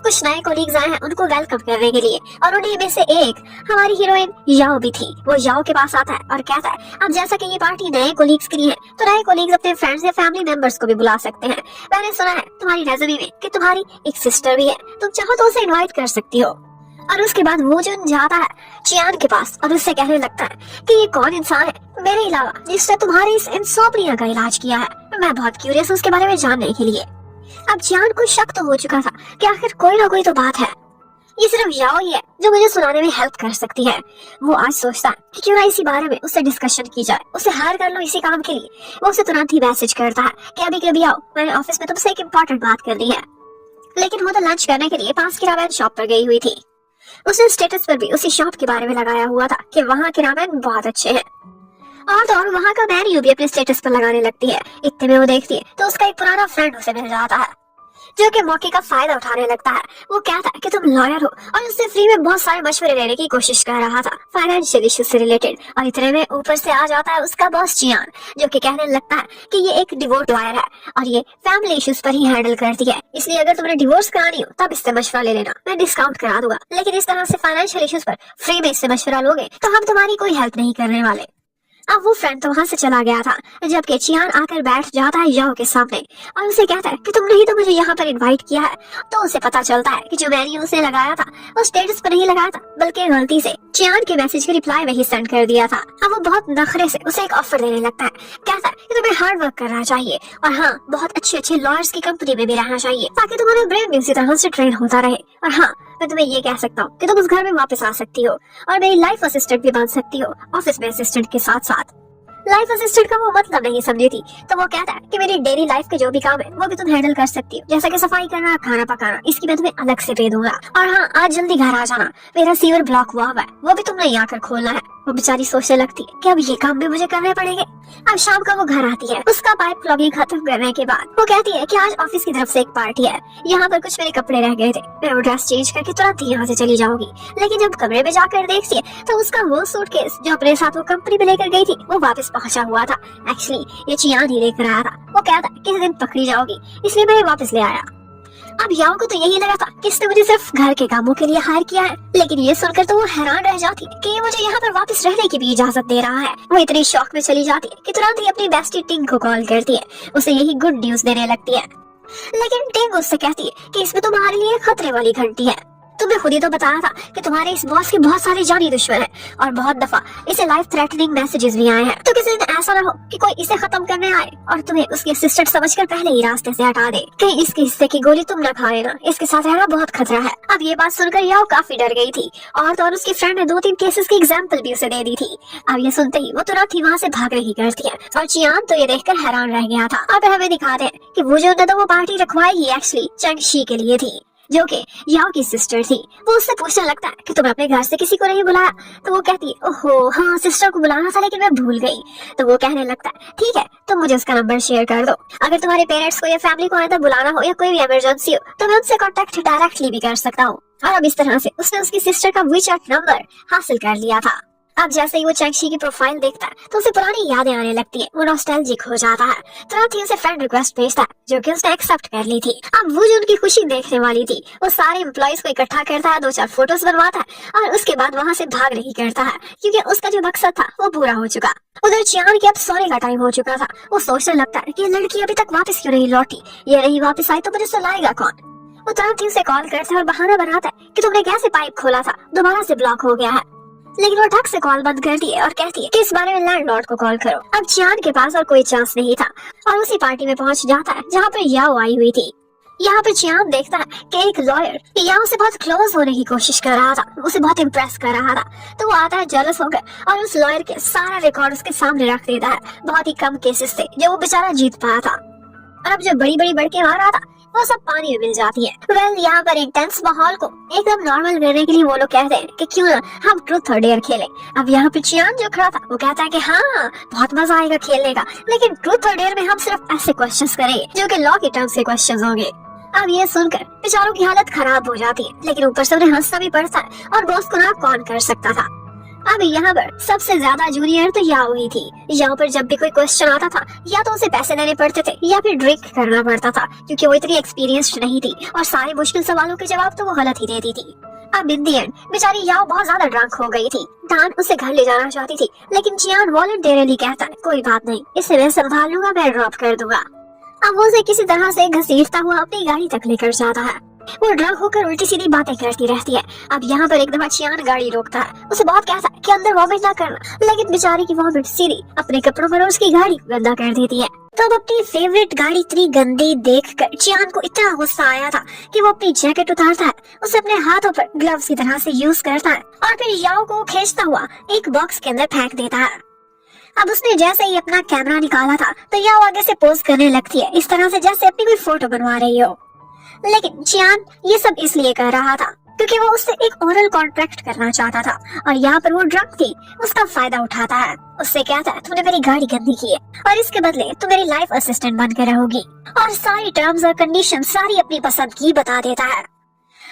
कुछ नए कोलीग्स आए हैं उनको वेलकम करने के लिए, और उन्हीं में से एक हमारी हीरोइन याओ भी थी। वो याओ के पास आता है और कहता है अब जैसा कि ये पार्टी नए कोलीग्स के लिए है, तो नए कोलीग्स अपने फ्रेंड्स या फैमिली मेंबर्स को भी बुला सकते हैं। मैंने सुना है तुम्हारी रेज़्यूमे में कि तुम्हारी एक सिस्टर भी है, तुम चाहो तो उसे इन्वाइट कर सकती हो। और उसके बाद वो जून जाता है चियान के पास और उससे कहने लगता है कि ये कौन इंसान है मेरे अलावा जिसने तुम्हारी इस इंसोम्निया का इलाज किया है। मैं बहुत क्यूरियस हूँ उसके बारे में जानने के लिए। अब चियान को शक तो हो चुका था कि आखिर कोई ना कोई तो बात है, ये सिर्फ याओ ही है जो मुझे सुनाने में हेल्प कर सकती है। वो आज सोचता है कि क्यों ना इसी बारे में उससे डिस्कशन की जाए, उसे हायर कर लो इसी काम के लिए। वो उसे तुरंत ही मैसेज करता है कि अभी कभी आओ, मैंने ऑफिस में तुमसे एक इम्पोर्टेंट बात करनी है। लेकिन वो तो लंच करने के लिए पास की रामेन शॉप पर गई हुई थी। उसने स्टेटस पर भी उसी शॉप के बारे में लगाया हुआ था कि वहाँ के रामेन बहुत अच्छे हैं। और तो और वहाँ का मेन्यू भी अपने स्टेटस पर लगाने लगती है। इतने में वो देखती है तो उसका एक पुराना फ्रेंड उसे मिल जाता है, जो कि मौके का फायदा उठाने लगता है। वो कहता है कि तुम लॉयर हो और उससे फ्री में बहुत सारे मशवरे लेने की कोशिश कर रहा था फाइनेंशियल इश्यूज से रिलेटेड। और इतने में ऊपर से आ जाता है उसका बॉस चियान, जो कि कहने लगता है कि ये एक डिवोर्स लॉयर है और ये फैमिली इश्यूज पर ही हैंडल करती है, इसलिए अगर तुम्हें डिवोर्स करानी हो तब इससे मशवरा ले लेना, मैं डिस्काउंट करा दूंगा। लेकिन इस तरह से फाइनेंशियल इश्यूज पर फ्री में इससे मशवरा लोगे तो हम तुम्हारी कोई हेल्प नहीं करने वाले। अब वो फ्रेंड तो वहाँ से चला गया था, जबकि चियान आकर बैठ जाता है याओ के सामने और उसे कहता है कि तुमने ही तो मुझे यहाँ पर इनवाइट किया है। तो उसे पता चलता है कि जो मैंने उसे लगाया था वो स्टेटस पर नहीं लगाया था, बल्कि गलती से चियान के मैसेज के रिप्लाई में ही सेंड कर दिया था। अब वो बहुत नखरे से उसे एक ऑफर देने लगता है, कहता है कि तुम्हें हार्ड वर्क करना चाहिए और हाँ, बहुत अच्छे अच्छे लॉयर्स की कंपनी में भी रहना चाहिए ताकि तुम्हारा ब्रेन भी उसी तरह से ट्रेन होता रहे। और हाँ, मैं तुम्हें ये कह सकता हूँ कि तुम उस घर में वापस आ सकती हो और मेरी लाइफ असिस्टेंट भी बन सकती हो, ऑफिस में असिस्टेंट के साथ साथ। लाइफ असिस्टेंट का वो मतलब नहीं समझी थी, तो वो कहता है कि मेरी डेली लाइफ के जो भी काम है वो भी तुम हैंडल कर सकती हो, जैसा कि सफाई करना, खाना पकाना, इसकी मैं तुम्हें अलग से दे दूंगा। और हाँ, आज जल्दी घर आ जाना, मेरा सीवर ब्लॉक हुआ है, वो भी तुमने यहाँ आकर खोलना है। वो बेचारी सोचने लगती है कि अब ये काम भी मुझे करने पड़ेंगे। अब शाम को वो घर आती है, उसका पाइप प्लगिंग खत्म करने के बाद वो कहती है कि आज ऑफिस की तरफ से एक पार्टी है, यहाँ पर कुछ मेरे कपड़े रह गए थे, मैं वो ड्रेस चेंज करके तुरंत यहाँ से चली जाऊंगी। लेकिन जब कमरे में जाकर देखती है तो उसका वो सूटकेस जो अपने साथ वो कंपनी में लेकर गई थी वो वापस पहुंचा हुआ था। एक्चुअली ये चियान ही लेकर आया था। वो कहता किसी दिन पकड़ी जाओगी, इसलिए मैं ये वापस ले आया। अब याओ को तो यही लगा था कि इसने मुझे सिर्फ घर के कामों के लिए हायर किया है, लेकिन ये सुनकर तो वो हैरान रह जाती है कि ये मुझे यहाँ पर वापस रहने की भी इजाजत दे रहा है। वो इतनी शॉक में चली जाती है कि तुरंत ही अपनी बेस्टी टिंग को कॉल करती है, उसे यही गुड न्यूज देने लगती है। लेकिन टिंग उससे कहती है कि इसमें तुम्हारे लिए खतरे वाली घंटी है। तुमने खुद ही तो बताया था कि तुम्हारे इस बॉस के बहुत सारे जानी दुश्मन हैं और बहुत दफा इसे लाइफ थ्रेटनिंग मैसेजेस भी आए हैं। तो किसी दिन ऐसा ना हो कि कोई इसे खत्म करने आए और तुम्हें उसकी असिस्टेंट समझकर पहले ही रास्ते से हटा दे। कहीं इसके हिस्से की गोली तुम न खाए ना, इसके साथ रहना बहुत खतरा है। अब ये बात सुनकर याओ काफी डर गई थी और तो और उसकी फ्रेंड ने 2-3 केसेस की एग्जाम्पल भी उसे दे दी थी। अब ये सुनते ही वो तुरंत ही वहाँ से भागने की करती है और चियान तो ये देखकर हैरान रह गया था। अब हमें दिखाते हैं कि वो जो तो वो पार्टी रखवाई ही एक्चुअली चंग शी के लिए थी, जो कि याओ की सिस्टर थी। वो उससे पूछने लगता है कि तुम अपने घर से किसी को नहीं बुलाया? तो वो कहती है ओहो हाँ सिस्टर को बुलाना था लेकिन मैं भूल गई। तो वो कहने लगता है ठीक है तुम मुझे उसका नंबर शेयर कर दो, अगर तुम्हारे पेरेंट्स को या फैमिली को अंदर बुलाना हो या कोई भी इमरजेंसी हो तो मैं उनसे कॉन्टेक्ट डायरेक्टली भी कर सकता हूँ। और अब इस तरह से उसने उसकी सिस्टर का वीचैट नंबर हासिल कर लिया था। अब जैसे ही वो चैंगशी की प्रोफाइल देखता है तो उसे पुरानी यादें आने लगती है, वो नॉस्टैल्जिक हो जाता है। तुरंत ही उसे फ्रेंड रिक्वेस्ट भेजता है जो कि उसने एक्सेप्ट कर ली थी। अब वो जो उनकी खुशी देखने वाली थी वो सारे एम्प्लॉइज को इकट्ठा करता है, 2-4 फोटोज बनवाता है और उसके बाद वहाँ से भाग नहीं करता है क्योंकि उसका जो मकसद था वो पूरा हो चुका। उधर चियान की अब सोने का टाइम हो चुका था। वो सोचने लगता है कि ये लड़की अभी तक वापस क्यों नहीं लौटी, ये नहीं वापस आई तो मुझे सुलाएगा कौन। वो तुरंत ही उसे कॉल करता है और बहाना बनाता है कि तुमने कैसे पाइप खोला था, दोबारा से ब्लॉक हो गया है। लेकिन वो ढक से कॉल बंद करती है और कहती है कि इस बारे में लैंडलॉर्ड को कॉल करो। अब चियान के पास और कोई चांस नहीं था और उसी पार्टी में पहुंच जाता है जहाँ पर याओ आई हुई थी। यहाँ पर चियान देखता है कि एक लॉयर याओ से बहुत क्लोज होने की कोशिश कर रहा था, उसे बहुत इम्प्रेस कर रहा था। तो वो आता है जेलस होकर और उस लॉयर के सारा रिकॉर्ड उसके सामने रख देता है। बहुत ही कम केसेस थे जो वो बेचारा जीत पाया था और अब जो बड़ी बड़ी बढ़के मार रहा था वो सब पानी में मिल जाती है। वेल यहाँ पर एक टेंस माहौल को एकदम नॉर्मल करने के लिए वो लोग कहते हैं कि क्यों ना हम ट्रूथ और डेयर खेलें। अब यहाँ पे चियान जो खड़ा था वो कहता है कि हाँ बहुत मजा आएगा खेलने का, लेकिन ट्रूथ और डेयर में हम सिर्फ ऐसे क्वेश्चंस करेंगे जो कि लॉ के टर्म्स के क्वेश्चंस होंगे। अब ये सुनकर बेचारों की हालत खराब हो जाती है, लेकिन ऊपर से उन्हें हंसना भी पड़ता है और बॉस को ना कौन कर सकता था। अब यहाँ पर सबसे ज्यादा जूनियर तो याओ ही थी। याओ पर जब भी कोई क्वेश्चन आता था या तो उसे पैसे देने पड़ते थे या फिर ड्रिंक करना पड़ता था क्योंकि वो इतनी एक्सपीरियंस्ड नहीं थी और सारे मुश्किल सवालों के जवाब तो वो गलत ही देती थी। अब इन दी एंड बेचारी याओ बहुत ज्यादा ड्रंक हो गई थी। दान उसे घर ले जाना चाहती थी लेकिन चियान वॉलंटियरली कहता है कोई बात नहीं, इसे मैं संभाल लूंगा, मैं ड्रॉप कर दूंगा। अब वो उसे किसी तरह से घसीटता हुआ अपनी गाड़ी तक लेकर जाता है। वो ड्रंक होकर उल्टी सीधी बातें करती रहती है। अब यहाँ पर एक दफा चियान गाड़ी रोकता है, उसे बहुत कहता है कि अंदर वॉमिट ना करना, लेकिन बेचारी की वॉमिट सीधी अपने कपड़ों पर उसकी गाड़ी गंदा कर देती है। तो अब अपनी फेवरेट गाड़ी इतनी गंदी देखकर चियान को इतना गुस्सा आया था कि वो अपनी जैकेट उतारता है, उसे अपने हाथों पर ग्लव्स की तरह से यूज करता है और फिर याओ को खींचता हुआ एक बॉक्स के अंदर फेंक देता है। अब उसने जैसे ही अपना कैमरा निकाला था तो याओ आगे से पोज करने लगती है, इस तरह से जैसे अपनी कोई फोटो बनवा रही हो। लेकिन चियान ये सब इसलिए कर रहा था क्योंकि वो उससे एक ओरल कॉन्ट्रैक्ट करना चाहता था और यहाँ पर वो ड्रंक थी, उसका फायदा उठाता है। उससे कहता है तुमने मेरी गाड़ी गंदी की है और इसके बदले तुम मेरी लाइफ असिस्टेंट बनकर रहोगी और सारी टर्म्स और कंडीशन सारी अपनी पसंद की बता देता है।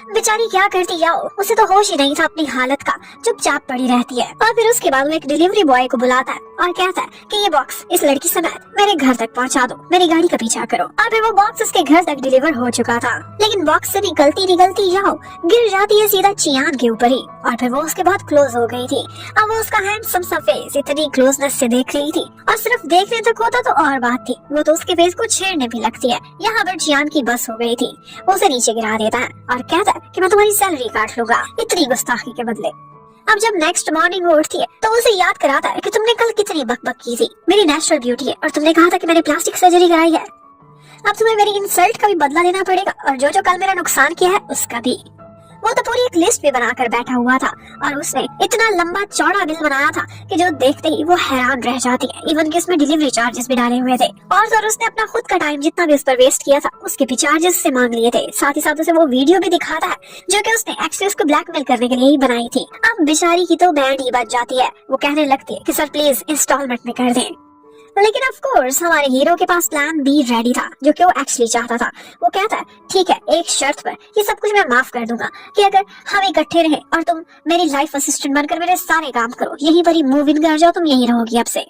बेचारी क्या करती याओ, उसे तो होश ही नहीं था अपनी हालत का, चुपचाप पड़ी रहती है। और फिर उसके बाद वो एक डिलीवरी बॉय को बुलाता है और कहता है कि ये बॉक्स इस लड़की समेत मेरे घर तक पहुंचा दो, मेरी गाड़ी का पीछा करो। और फिर वो बॉक्स उसके घर तक डिलीवर हो चुका था, लेकिन बॉक्स से निकलती याओ गिर जाती है सीधा चियान के ऊपर ही और फिर वो उसके बहुत क्लोज हो गई थी। अब वो उसका हैंडसम सा फेस इतनी क्लोजनेस से देख रही थी और सिर्फ देखने तक होता तो और बात थी, वो तो उसके फेस को छेड़ने भी लगती है। यहाँ पर चियान की बस हो गई थी, वो उसे नीचे गिरा देता है और कहता है कि मैं तुम्हारी सैलरी काट लूंगा इतनी गुस्ताखी के बदले। अब जब नेक्स्ट मॉर्निंग वो उठती है तो उसे याद कराता है कि तुमने कल कितनी बकबक की थी, मेरी नेचुरल ब्यूटी है और तुमने कहा था कि मैंने प्लास्टिक सर्जरी कराई है। अब तुम्हें मेरी इंसल्ट का भी बदला लेना पड़ेगा और जो जो कल मेरा नुकसान किया है उसका भी। वो तो पूरी एक लिस्ट भी बनाकर बैठा हुआ था और उसने इतना लंबा चौड़ा बिल बनाया था कि जो देखते ही वो हैरान रह जाती है। इवन कि उसमें डिलीवरी चार्जेस भी डाले हुए थे और तो उसने अपना खुद का टाइम जितना भी उस पर वेस्ट किया था उसके भी चार्जेस से मांग लिए थे। साथ ही साथ उसे वो वीडियो भी दिखाता है जो कि उसने एक्चुअली उसको ब्लैकमेल करने के लिए ही बनाई थी। अब बेचारी की तो बैंड ही बज जाती है। वो कहने लगती है कि सर प्लीज इंस्टॉलमेंट में कर दें। लेकिन ऑफ कोर्स हमारे हीरो के पास प्लान बी रेडी था जो कि वो एक्चुअली चाहता था। वो कहता है ठीक है, एक शर्त पर, ये सब कुछ मैं माफ कर दूंगा कि अगर हम इकट्ठे रहे और तुम मेरी लाइफ असिस्टेंट बनकर मेरे सारे काम करो, यहीं पर ही मूव इन कर जाओ, तुम यहीं रहोगी अब से,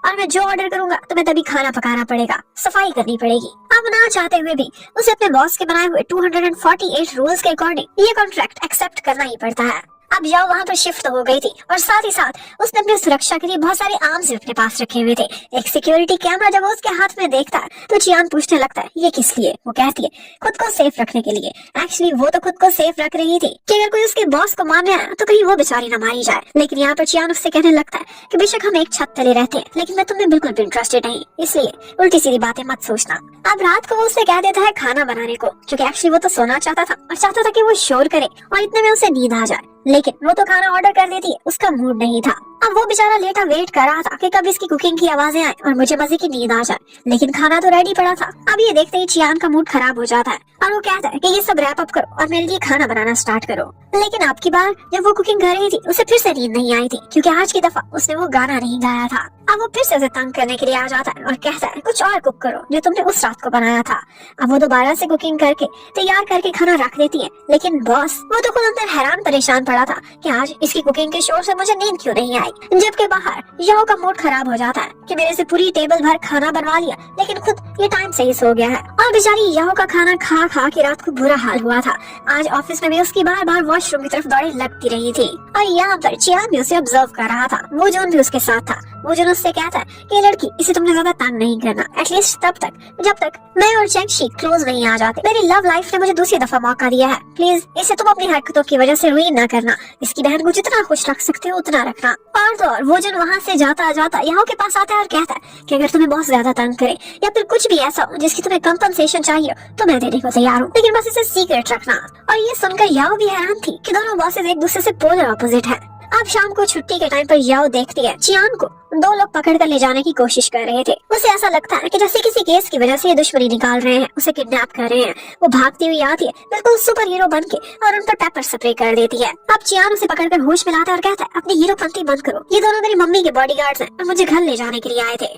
और मैं जो ऑर्डर करूंगा तुम्हें तभी खाना पकाना पड़ेगा, सफाई करनी पड़ेगी। अब ना चाहते हुए भी उसे अपने बॉस के बनाए हुए 248 रूल्स के अकॉर्डिंग ये कॉन्ट्रैक्ट एक्सेप्ट करना ही पड़ता है। अब जाओ वहाँ पर शिफ्ट हो गई थी और साथ ही साथ उसने अपनी सुरक्षा के लिए बहुत सारे आर्म्स अपने पास रखे हुए थे। एक सिक्योरिटी कैमरा जब वो उसके हाथ में देखता है तो चियान पूछने लगता है ये किस लिए। वो कहती है खुद को सेफ रखने के लिए। एक्चुअली वो तो खुद को सेफ रख रही थी कि अगर कोई उसके बॉस को मारने आया तो कहीं वो बेचारी न मारी जाए। लेकिन यहाँ पर चियान उससे कहने लगता है कि बेशक हम एक छत तले रहते हैं लेकिन मैं तुम्हें बिल्कुल भी इंटरेस्टेड नहीं, इसलिए उल्टी सीधी बातें मत सोचना। अब रात को वो उसे कह देता है खाना बनाने को, क्योंकि एक्चुअली वो तो सोना चाहता था और चाहता था कि वो शोर करे और इतने में उसे नींद आ जाए। लेकिन वो तो खाना ऑर्डर कर देती है, उसका मूड नहीं था। अब वो बेचारा लेटा वेट कर रहा था कि कब इसकी कुकिंग की आवाजें आए और मुझे मजे की नींद आ जाए, लेकिन खाना तो रेडी पड़ा था। अब ये देखते ही चियान का मूड खराब हो जाता है और वो कहता है कि ये सब रैप अप करो और मेरे लिए खाना बनाना स्टार्ट करो। लेकिन अब की बार जब वो कुकिंग कर रही थी उसे फिर से नींद नहीं आई थी, क्योंकि आज की दफा उसने वो गाना नहीं गाया था। अब वो फिर से उसे तंग करने के लिए आ जाता है और कहता है कुछ और कुक करो जो तुमने उस रात को बनाया था। अब वो दोबारा से कुकिंग करके तैयार करके खाना रख देती है, लेकिन बॉस वो तो खुद अंदर हैरान परेशान पड़ा था कि आज इसकी कुकिंग के शोर से मुझे नींद क्यों नहीं आई। जबकि बाहर याओ का मूड खराब हो जाता है कि मेरे से पूरी टेबल भर खाना बनवा लिया लेकिन खुद ये टाइम से ही सो गया है। और बेचारी याओ का खाना खा खा के रात को बुरा हाल हुआ था। आज ऑफिस में भी उसकी बार बार वॉशरूम की तरफ दौड़े लगती रही थी और यहाँ पर चियान भी उसे ऑब्जर्व कर रहा था। वो जोन भी उसके साथ था। वो जोन उससे कहता है कि ये लड़की, इसे तुमने ज्यादा तंग नहीं करना, एटलीस्ट तब तक जब तक मैं और चेंगशी क्लोज नहीं आ जाते। मेरी लव लाइफ ने मुझे दूसरी दफा मौका दिया है, प्लीज इसे तुम अपनी हरकतों की वजह से रुइन न करना। इसकी बहन को जितना खुश रख सकते हो उतना रखना। और तो और वो जन वहाँ से जाता जाता यहाँ के पास आता है और कहता है कि अगर तुम्हें बहुत ज्यादा तंग करे या फिर कुछ भी ऐसा हो जिसकी तुम्हें कंपनसेशन चाहिए तो मैं देने को तैयार हूँ, लेकिन बस इसे सीक्रेट रखना। और ये सुनकर याओ भी हैरान थी कि दोनों बॉसेस एक दूसरे से पोलर ऑपोजिट है। अब शाम को छुट्टी के टाइम पर याओ देखती है चियान को दो लोग पकड़ कर ले जाने की कोशिश कर रहे थे। उसे ऐसा लगता है कि जैसे किसी केस की वजह से ये दुश्मनी निकाल रहे हैं, उसे किडनैप कर रहे हैं। वो भागती हुई आती है बिल्कुल सुपर हीरो बन के और उन पर पेपर स्प्रे कर देती है। अब चियान उसे पकड़कर होश में लाता है और कहता है अपनी हीरोपंती बंद करो, ये दोनों मेरी मम्मी के बॉडीगार्ड्स हैं और मुझे घर ले जाने के लिए आए थे।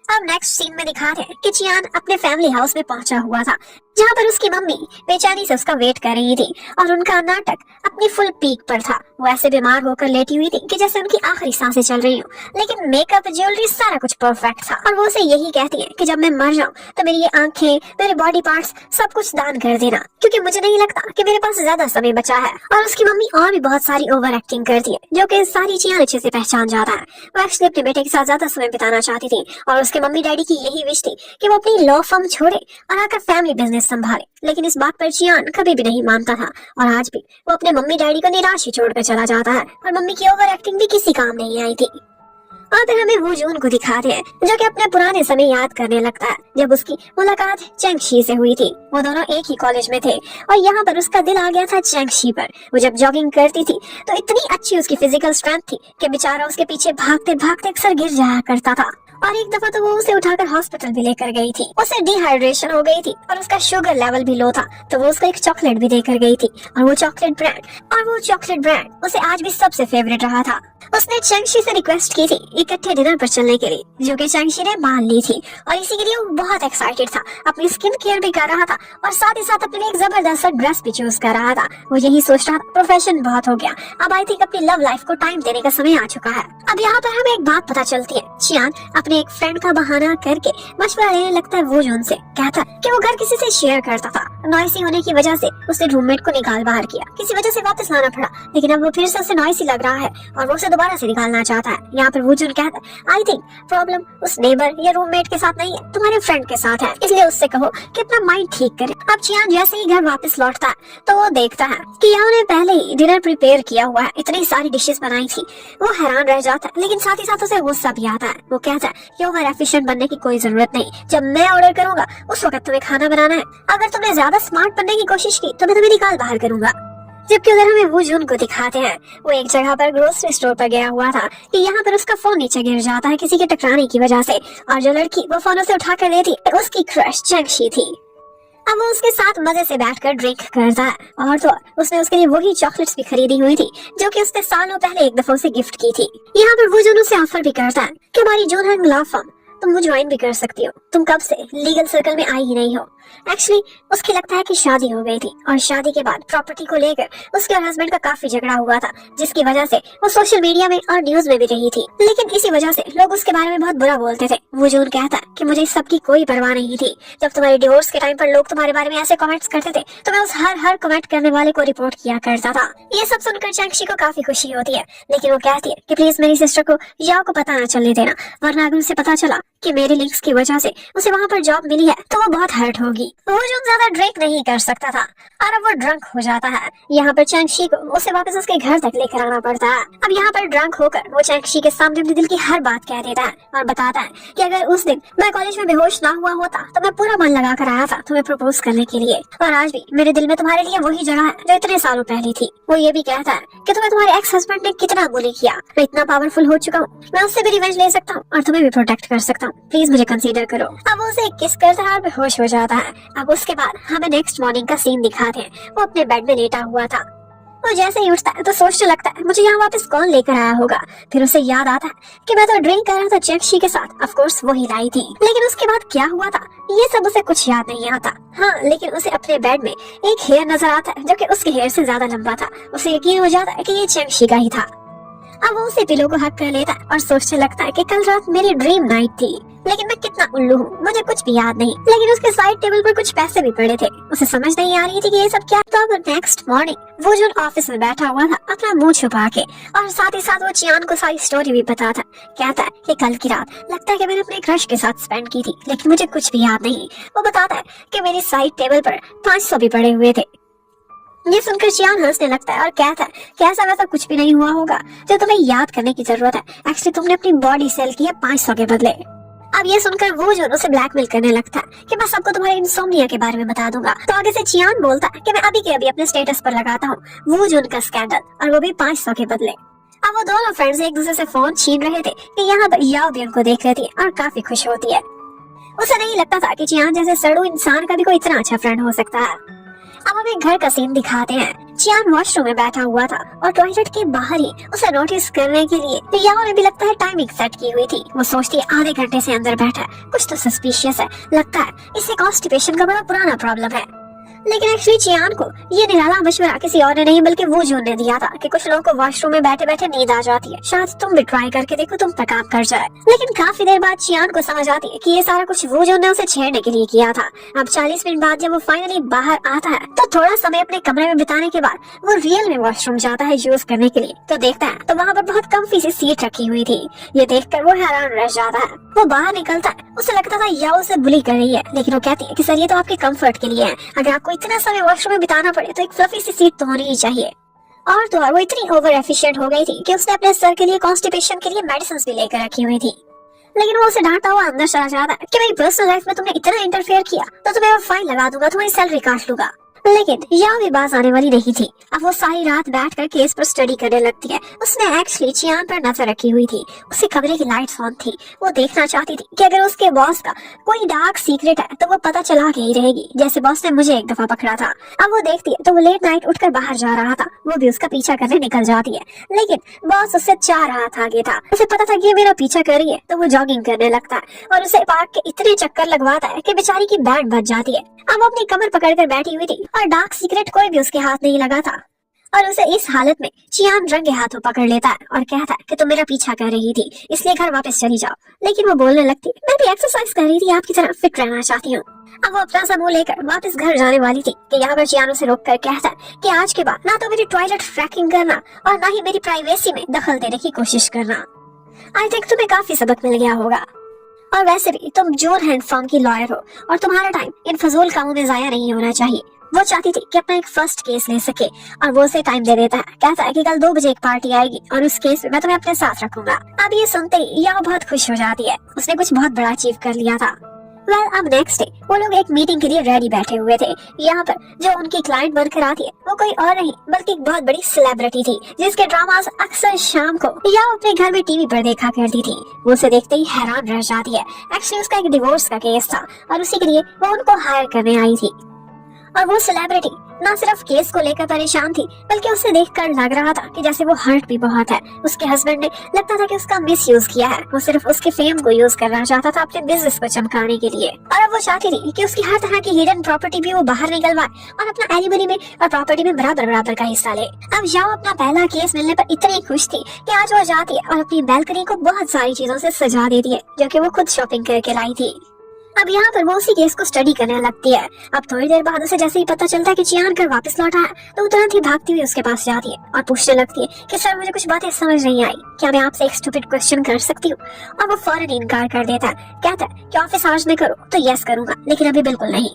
अब नेक्स्ट सीन में दिखाते हैं कि चियान अपने फैमिली हाउस में पहुंचा हुआ था जहाँ पर उसकी मम्मी बेचैनी से उसका वेट कर रही थी और उनका नाटक अपनी फुल पीक पर था। वो ऐसे बीमार होकर लेटी हुई थी कि जैसे उनकी आखिरी सांसें चल रही हो, लेकिन मेकअप, ज्वेलरी सारा कुछ परफेक्ट था। और वो उसे यही कहती है कि जब मैं मर जाऊं तो मेरी ये आंखें, मेरे बॉडी पार्ट्स सब कुछ दान कर देना, क्योंकि मुझे नहीं लगता कि मेरे पास ज्यादा समय बचा है। और उसकी मम्मी और भी बहुत सारी ओवर एक्टिंग करती है जो कि सारी चियान अच्छे से पहचान जाता है। वो एक्चुअली अपने बेटे के साथ ज्यादा समय बिताना चाहती थी और उसके मम्मी डैडी की यही विश थी कि वो अपनी लॉ फर्म छोड़े और आकर फैमिली बिजनेस संभाले, लेकिन इस बात पर चियान कभी भी नहीं मानता था और आज भी वो अपने मम्मी डैडी को निराश ही छोड़कर चला जाता है और मम्मी की ओवर एक्टिंग भी किसी काम नहीं आई थी। और फिर हमें वो जून को दिखाते हैं जो कि अपने पुराने समय याद करने लगता है जब उसकी मुलाकात चेंगशी से हुई थी। वो दोनों एक ही कॉलेज में थे और यहाँ पर उसका दिल आ गया था चेंगशी पर। वो जब जॉगिंग करती थी तो इतनी अच्छी उसकी फिजिकल स्ट्रेंथ थी कि बेचारा उसके पीछे भागते भागते अक्सर गिर जाया करता था। और एक दफा तो वो उसे उठाकर हॉस्पिटल भी लेकर गई थी। उसे डिहाइड्रेशन हो गई थी और उसका शुगर लेवल भी लो था, तो वो उसको एक चॉकलेट भी देकर गई थी और वो चॉकलेट ब्रांड उसे आज भी सबसे फेवरेट रहा था। उसने चेंगशी से रिक्वेस्ट की थी इकट्ठे डिनर पर चलने के लिए, जो कि चेंगशी ने मान ली थी और इसी के लिए वो बहुत एक्साइटेड था। अपनी स्किन केयर भी कर रहा था और साथ ही साथ अपने लिए एक जबरदस्त ड्रेस भी चूज कर रहा था। वो यही सोच रहा था प्रोफेशन बहुत हो गया, अब आई थिंक अपनी लव लाइफ को टाइम देने का समय आ चुका है। अब यहाँ पर हमें एक बात पता चलती है, चियान अपने एक फ्रेंड का बहाना करके मशवरा लेने लगता है वो जोन से। कहता है कि वो घर किसी से शेयर करता था, नॉइसी होने की वजह से उसने रूममेट को निकाल बाहर किया, किसी वजह से वापस लाना पड़ा, लेकिन अब वो फिर से उसे नॉइसी लग रहा है और वो उसे दोबारा से निकालना चाहता है। यहाँ पर वो जोन कहता है आई थिंक प्रॉब्लम उस नेबर या रूममेट के साथ नहीं है, तुम्हारे फ्रेंड के साथ है, इसलिए उससे कहो कि अपना माइंड ठीक करे। अब चियान जैसे ही घर वापस लौटता है तो वो देखता है कि याओ ने पहले ही डिनर प्रिपेयर किया हुआ है, इतनी सारी डिशेस बनाई थी। वो हैरान रह जाता है, लेकिन साथ ही साथ उसे गुस्सा भी आता है। वो कहता है कि ओवर एफिशिएंट बनने की कोई जरूरत नहीं, जब मैं ऑर्डर करूंगा उस वक्त तुम्हें खाना बनाना है, अगर तुमने ज्यादा स्मार्ट बनने की कोशिश की तो मैं तुम्हें निकाल बाहर करूंगा। जबकि उधर हमें वो जून को दिखाते हैं वो एक जगह पर ग्रोसरी स्टोर पर गया हुआ था कि यहाँ पर उसका फोन नीचे गिर जाता है किसी के टकराने की वजह से, और जो लड़की वो फोन उसे उठा कर देती उसकी क्रश चैंगशी थी। अब वो उसके साथ मजे से बैठकर ड्रिंक करता है, और तो उसने उसके लिए वही चॉकलेट्स भी खरीदी हुई थी जो कि उसने सालों पहले एक दफा उसे गिफ्ट की थी। यहाँ पर वो जून उसे ऑफर भी करता है कि हमारी जून हैंग लॉ फर्म तुम वो ज्वाइन भी कर सकती हो, तुम कब से लीगल सर्कल में आई ही नहीं हो। एक्चुअली उसकी लगता है कि शादी हो गई थी और शादी के बाद प्रॉपर्टी को लेकर उसके और हस्बैंड का काफी झगड़ा हुआ था, जिसकी वजह से वो सोशल मीडिया में और न्यूज में भी रही थी। लेकिन इसी वजह से लोग उसके बारे में बहुत बुरा बोलते थे। वो जून कहता कि मुझे इस सब की कोई परवाह नहीं थी। जब तुम्हारे डिवोर्स के टाइम पर लोग तुम्हारे बारे में ऐसे कमेंट्स करते थे तो मैं उस हर कमेंट करने वाले को रिपोर्ट किया करता था। ये सब सुनकर चैंगशी को काफी खुशी होती है, लेकिन वो कहती है कि प्लीज मेरी सिस्टर को याओ को पता न चलने देना, वरना अगर उसे पता चला कि मेरे लिंक्स की वजह से उसे वहाँ पर जॉब मिली है तो वो बहुत हर्ट होगी। वो जून ज्यादा ड्रिंक नहीं कर सकता था और अब वो ड्रंक हो जाता है। यहाँ पर चैंगशी को उसे वापस उसके घर तक लेकर आना पड़ता है। अब यहाँ पर ड्रंक होकर वो चैंगशी के सामने अपने दिल की हर बात कह देता है और बताता है कि अगर उस दिन मैं कॉलेज में बेहोश ना हुआ होता तो मैं पूरा मन लगा कर आया था तुम्हें प्रपोज करने के लिए, और आज भी मेरे दिल में तुम्हारे लिए वही जगह है जो इतने सालों पहले थी। वो ये भी कहता है कि तुम्हें तुम्हारे एक्स हस्बैंड ने कितना बुली किया, मैं इतना पावरफुल हो चुका हूँ, मैं उससे भी रिवेंज ले सकता हूँ और तुम्हें भी प्रोटेक्ट कर सकता हूँ, प्लीज मुझे कंसीडर करो। अब उसे किस करता है और बेहोश हो जाता है। अब उसके बाद हमें नेक्स्ट मॉर्निंग का सीन दिखाते हैं। वो अपने बेड में लेटा हुआ था। वो जैसे ही उठता है तो सोचने लगता है मुझे यहाँ वापस कौन लेकर आया होगा। फिर उसे याद आता है कि मैं तो ड्रिंक कर रहा था चैंगशी के साथ, ऑफ कोर्स वही लाई थी। लेकिन उसके बाद क्या हुआ था ये सब उसे कुछ याद नहीं आता। हाँ, लेकिन उसे अपने बेड में एक हेयर नजर आता है जो कि उसके हेयर से ज्यादा लंबा था। उसे यकीन हो जाता है कि ये चैंगशी का ही था। अब वो उसे पिलो को हक कर लेता है और सोचने लगता है कि कल रात मेरी ड्रीम नाइट थी, लेकिन मैं कितना उल्लू हूँ, मुझे कुछ भी याद नहीं। लेकिन उसके साइड टेबल पर कुछ पैसे भी पड़े थे, उसे समझ नहीं आ रही थी कि ये सब क्या। तो अब नेक्स्ट मॉर्निंग वो जो ऑफिस में बैठा हुआ था अपना मुंह छुपा के, और साथ ही साथ वो चियान को सारी स्टोरी भी बताता। कहता है कि कल की रात लगता है कि मैंने अपने क्रश के साथ स्पेंड की थी, लेकिन मुझे कुछ भी याद नहीं। वो बताता है कि मेरी साइड टेबल पर 500 भी पड़े हुए थे। ये सुनकर चियान हंसने लगता है और कहता है कि ऐसा वैसा कुछ भी नहीं हुआ होगा जो तुम्हें याद करने की जरूरत है, एक्चुअली तुमने अपनी बॉडी सेल की है 500 के बदले। अब ये सुनकर वो जो उसे ब्लैकमेल करने लगता है कि मैं सबको तुम्हारे इंसोम्निया के बारे में बता दूंगा। तो आगे से चियान बोलता है कि मैं अभी के अभी अपने स्टेटस पर लगाता हूँ वो जो उनका स्कैंडल, और वो भी 500 के बदले। अब वो दोनों फ्रेंड्स एक दूसरे से फोन छीन रहे थे कि यहाँ पर याओ भी उनको देख रही थी और काफी खुश होती है। उसे नहीं लगता था कि चियान जैसे सड़ू इंसान का भी कोई इतना अच्छा फ्रेंड हो सकता है। अब हमें घर का सीन दिखाते हैं। चियान वॉशरूम में बैठा हुआ था और टॉयलेट के बाहर ही उसे नोटिस करने के लिए याओ ने भी लगता है टाइमिंग सेट की हुई थी। वो सोचती है आधे घंटे से अंदर बैठा है, कुछ तो सस्पिशियस है, लगता है इसे कॉन्स्टिपेशन का बड़ा पुराना प्रॉब्लम है। लेकिन एक्चुअली चियान को ये निराला मशवरा किसी और ने नहीं बल्कि वो जून ने दिया था कि कुछ लोगों को वॉशरूम में बैठे बैठे नींद आ जाती है, शायद तुम भी ट्राई करके देखो, तुम पर काम कर जाए। लेकिन काफी देर बाद चियान को समझ आती है कि ये सारा कुछ वो जून ने उसे छेड़ने के लिए किया था। अब 40 मिनट बाद जब वो फाइनली बाहर आता है तो थोड़ा समय अपने कमरे में बिताने के बाद वो रियल में वॉशरूम जाता है यूज करने के लिए। तो देखता है तो वहाँ पर बहुत कम्फी सी सीट रखी हुई थी। ये देखकर वो हैरान रह जाता है। वो बाहर निकलता है, उसे लगता था याओ उसे बुली कर रही है, लेकिन वो कहती है कि सर ये तो आपके कंफर्ट के लिए है, अगर आपको इतना समय वॉशरूम में बिताना पड़े तो एक फ्लफी सी सीट तो होनी ही चाहिए। और तो और वो इतनी ओवर एफिशिएंट हो गई थी कि उसने अपने सर के लिए कॉन्स्टिपेशन के लिए मेडिसिन भी लेकर रखी हुई थी। लेकिन वो उसे डांटता हुआ अंदर चला जाता है कि मेरी पर्सनल लाइफ में तुमने इतना इंटरफेयर किया तो तुम्हें वो फाइन लगा दूंगा, तुम्हारी सैलरी काट लूंगा। लेकिन याओ भी बाज आने वाली नहीं थी। अब वो सारी रात बैठकर केस पर स्टडी करने लगती है। उसने एक्चुअली चियान पर नजर रखी हुई थी, उसके कमरे की लाइट्स ऑन थी। वो देखना चाहती थी कि अगर उसके बॉस का कोई डार्क सीक्रेट है तो वो पता चला के ही रहेगी, जैसे बॉस ने मुझे एक दफा पकड़ा था। अब वो देखती है तो वो लेट नाइट उठकर बाहर जा रहा था, वो भी उसका पीछा करने निकल जाती है। लेकिन बॉस उससे 4 हाथ आगे था। उसे पता था कि ये मेरा पीछा कर रही है तो वो जॉगिंग करने लगता है और उसे पार्क के इतने चक्कर लगवाता है कि बेचारी की बैंड बच जाती है। अब वो अपनी कमर पकड़कर बैठी हुई थी और डार्क सीक्रेट कोई भी उसके हाथ नहीं लगा था, और उसे इस हालत में चियान रंगे हाथों पकड़ लेता है और कहता है कि तुम मेरा पीछा कर रही थी इसलिए घर वापस चली जाओ। लेकिन वो बोलने लगती मैं भी एक्सरसाइज कर रही थी, आपकी तरह फिट रहना चाहती हूँ। अब वो अपना सा मुंह लेकर वापस घर जाने वाली थी कि यहाँ पर चियान उसे रोक कर कहता है कि आज के बाद ना तो मेरी टॉयलेट ट्रैकिंग करना और ना ही मेरी प्राइवेसी में दखल देने की कोशिश करना। आई थिंक तुम्हें काफी सबक मिल गया होगा, और वैसे भी तुम जोर हैंड फर्म की लॉयर हो और तुम्हारा टाइम इन फजूल कामों में जाया नहीं होना चाहिए। वो चाहती थी कि अपना एक फर्स्ट केस ले सके और वो उसे टाइम दे देता है। कहता है कि कल 2 बजे एक पार्टी आएगी और उस केस में मैं तुम्हें अपने साथ रखूंगा। अब ये सुनते ही याओ बहुत खुश हो जाती है, उसने कुछ बहुत बड़ा अचीव कर लिया था। अब नेक्स्ट डे वो लोग एक मीटिंग के लिए रेडी बैठे हुए थे। यहाँ पर जो उनकी क्लाइंट बनकर आती है वो कोई और नहीं बल्कि एक बहुत बड़ी सेलिब्रिटी थी, जिसके ड्रामास अक्सर शाम को या अपने घर में टीवी पर देखा करती थी। वो उसे देखते ही हैरान रह जाती है। एक्चुअली उसका एक डिवोर्स का केस था और उसी के लिए वो उनको हायर करने आई थी। और वो सेलिब्रिटी न सिर्फ केस को लेकर परेशान थी बल्कि उसे देखकर लग रहा था कि जैसे वो हर्ट भी बहुत है। उसके हस्बैंड ने लगता था कि उसका मिस यूज किया है। वो सिर्फ उसके फेम को यूज करना चाहता था अपने बिजनेस को चमकाने के लिए। और अब वो चाहती थी कि उसकी हर तरह की हिडन प्रॉपर्टी भी वो बाहर निकलवाए और अपना एलिमनी में और प्रॉपर्टी में बराबर का हिस्सा ले। अब जाओ अपना पहला केस मिलने पर इतनी खुश थी कि आज वो जाती है और अपनी बैल्कनी को बहुत सारी चीजों से सजा देती है जो कि वो खुद शॉपिंग करके लाई थी। अब यहाँ पर वो उसी केस को स्टडी करने लगती है। अब थोड़ी देर बाद उसे जैसे ही पता चलता है कि चियान घर वापस लौटा है तो वो तुरंत ही भागती हुई उसके पास जाती है और पूछने लगती है कि सर मुझे कुछ बातें समझ नहीं आई, क्या मैं आपसे एक स्टूपिड क्वेश्चन कर सकती हूँ? और वो फौरन इनकार कर देता है। कहता है कि ऑफिस आज में करो तो यस करूंगा, लेकिन अभी बिल्कुल नहीं,